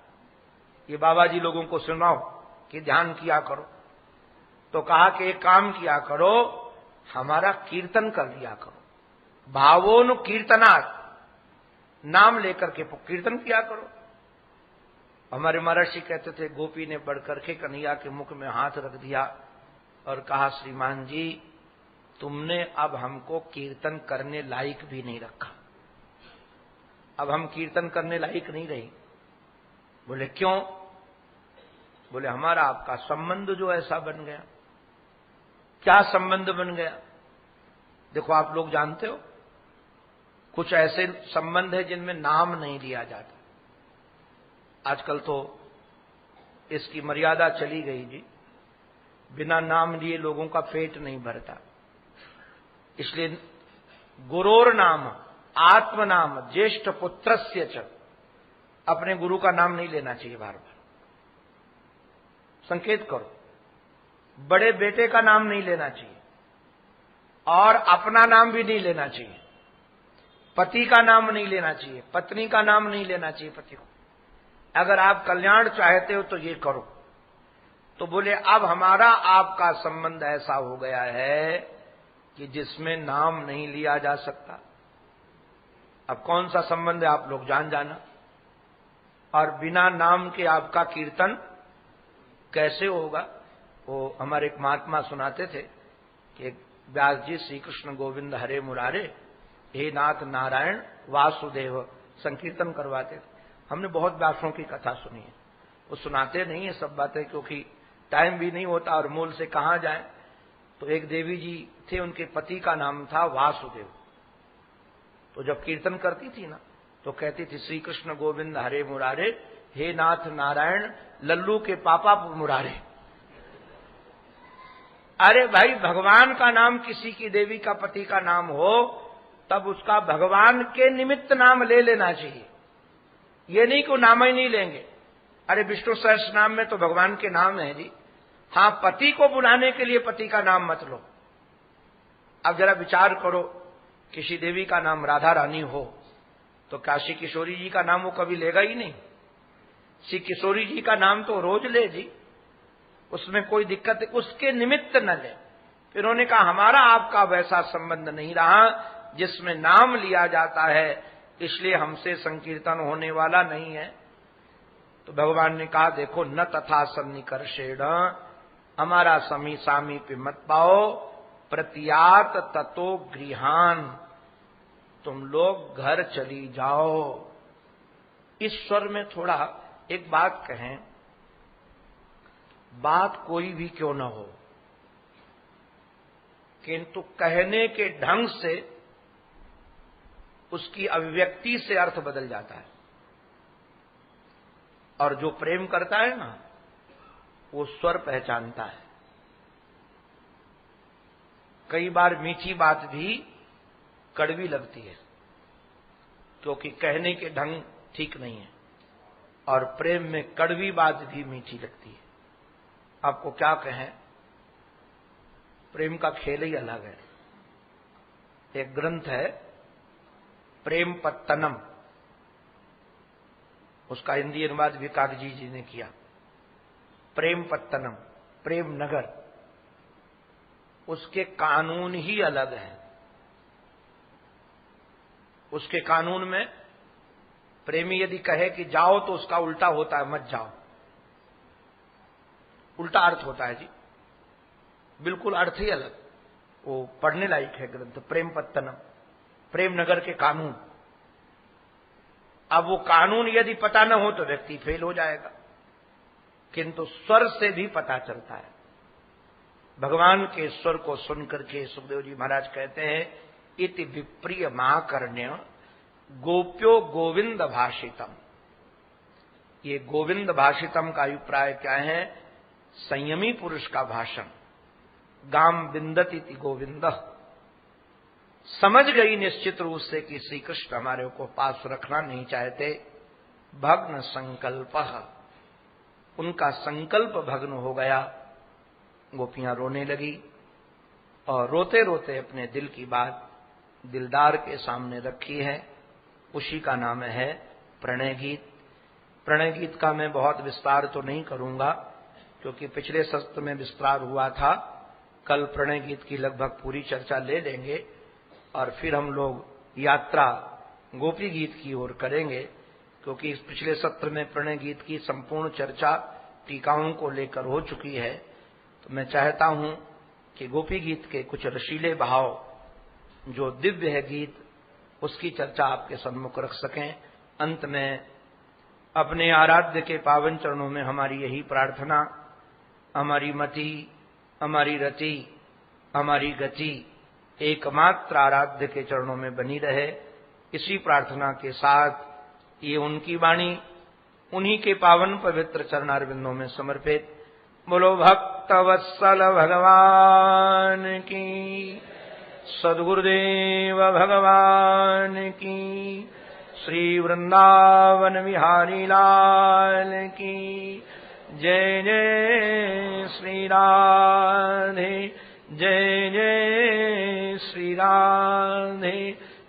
ये बाबा जी लोगों को सुनाओ कि ध्यान किया करो। तो कहा कि एक काम किया करो, हमारा कीर्तन कर लिया करो। भावोनु कीर्तनात्, नाम लेकर के कीर्तन किया करो। हमारे महर्षि कहते थे, गोपी ने बढ़कर के कन्हैया के मुख में हाथ रख दिया और कहा, श्रीमान जी, तुमने अब हमको कीर्तन करने लायक भी नहीं रखा, अब हम कीर्तन करने लायक नहीं रही। बोले, क्यों? बोले, हमारा आपका संबंध जो ऐसा बन गया। क्या संबंध बन गया? देखो, आप लोग जानते हो, कुछ ऐसे संबंध है जिनमें नाम नहीं लिया जाता। आजकल तो इसकी मर्यादा चली गई जी, बिना नाम लिए लोगों का पेट नहीं भरता। इसलिए गुरोर नाम आत्म नाम ज्येष्ठ पुत्रस्य च, अपने गुरु का नाम नहीं लेना चाहिए बार बार। संकेत करो, बड़े बेटे का नाम नहीं लेना चाहिए और अपना नाम भी नहीं लेना चाहिए। पति का नाम नहीं लेना चाहिए, पत्नी का नाम नहीं लेना चाहिए पति को। अगर आप कल्याण चाहते हो तो ये करो। तो बोले, अब हमारा आपका संबंध ऐसा हो गया है कि जिसमें नाम नहीं लिया जा सकता। अब कौन सा संबंध है आप लोग जान जाना। और बिना नाम के आपका कीर्तन कैसे होगा? वो हमारे एक महात्मा सुनाते थे कि व्यास जी श्री कृष्ण गोविंद हरे मुरारे हे नाथ नारायण वासुदेव संकीर्तन करवाते थे। हमने बहुत व्यासों की कथा सुनी है, वो सुनाते नहीं है सब बातें, क्योंकि टाइम भी नहीं होता और मूल से कहां जाए। तो एक देवी जी थे, उनके पति का नाम था वासुदेव। तो जब कीर्तन करती थी ना, तो कहती थी, श्री कृष्ण गोविंद हरे मुरारे हे नाथ नारायण लल्लू के पापा मुरारे। अरे भाई, भगवान का नाम किसी की देवी का पति का नाम हो तब उसका भगवान के निमित्त नाम ले लेना चाहिए। ये नहीं कि नाम ही नहीं लेंगे। अरे विष्णु सहस्त्र नाम में तो भगवान के नाम है जी। हां, पति को बुलाने के लिए पति का नाम मत लो। अब जरा विचार करो किसी देवी का नाम राधा रानी हो तो काशी किशोरी जी का नाम वो कभी लेगा ही नहीं। श्री किशोरी जी का नाम तो रोज ले जी, उसमें कोई दिक्कत है, उसके निमित्त न ले। फिर उन्होंने कहा हमारा आपका वैसा संबंध नहीं रहा जिसमें नाम लिया जाता है, इसलिए हमसे संकीर्तन होने वाला नहीं है। तो भगवान ने कहा देखो न तथा सन्निकर्षेण, हमारा समी सामीप्य मत पाओ, प्रत्यात ततो गृहान, तुम लोग घर चली जाओ। इस स्वर में थोड़ा एक बात कहें, बात कोई भी क्यों न हो, किंतु कहने के ढंग से उसकी अभिव्यक्ति से अर्थ बदल जाता है। और जो प्रेम करता है ना, वो स्वर पहचानता है। कई बार मीठी बात भी कड़वी लगती है क्योंकि कहने के ढंग ठीक नहीं है, और प्रेम में कड़वी बात भी मीठी लगती है। आपको क्या कहें, प्रेम का खेल ही अलग है। एक ग्रंथ है प्रेम पत्तनम, उसका हिंदी अनुवाद विकासजी जी ने किया। प्रेम पत्तनम, प्रेम नगर, उसके कानून ही अलग हैं। उसके कानून में प्रेमी यदि कहे कि जाओ तो उसका उल्टा होता है मत जाओ, उल्टा अर्थ होता है जी, बिल्कुल अर्थ ही अलग। वो पढ़ने लायक है ग्रंथ प्रेम पत्तनम, प्रेम नगर के कानून। अब वो कानून यदि पता न हो तो व्यक्ति फेल हो जाएगा, किंतु स्वर से भी पता चलता है। भगवान के स्वर को सुनकर के सुखदेव जी महाराज कहते हैं इति विप्रिय महाकर्ण्य गोप्यो गोविंद भाषितम। ये गोविंद भाषितम का अभिप्राय क्या है, संयमी पुरुष का भाषण। गाम बिंदति गोविंद, समझ गई निश्चित रूप से कि श्री कृष्ण हमारे को पास रखना नहीं चाहते। भग्न संकल्प, उनका संकल्प भग्न हो गया। गोपियां रोने लगी और रोते रोते अपने दिल की बात दिलदार के सामने रखी है। उसी का नाम है प्रणय गीत। प्रणय गीत का मैं बहुत विस्तार तो नहीं करूंगा क्योंकि पिछले सत्र में विस्तार हुआ था। कल प्रणय गीत की लगभग पूरी चर्चा ले लेंगे और फिर हम लोग यात्रा गोपी गीत की ओर करेंगे, क्योंकि इस पिछले सत्र में प्रणय गीत की संपूर्ण चर्चा टीकाओं को लेकर हो चुकी है। तो मैं चाहता हूं कि गोपी गीत के कुछ रसीले भाव, जो दिव्य है गीत, उसकी चर्चा आपके सम्मुख रख सकें। अंत में अपने आराध्य के पावन चरणों में हमारी यही प्रार्थना, हमारी मति, हमारी रति, हमारी गति एकमात्र आराध्य के चरणों में बनी रहे। इसी प्रार्थना के साथ ये उनकी वाणी उन्हीं के पावन पवित्र चरणारविंदों में समर्पित। बोलो भक्त वत्सल भगवान की, सद्गुरुदेव भगवान की, श्री वृंदावन बिहारी लाल की जय। जय श्री राधे, जय जय श्री राधे,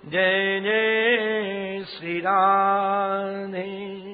जय जय श्री राधे।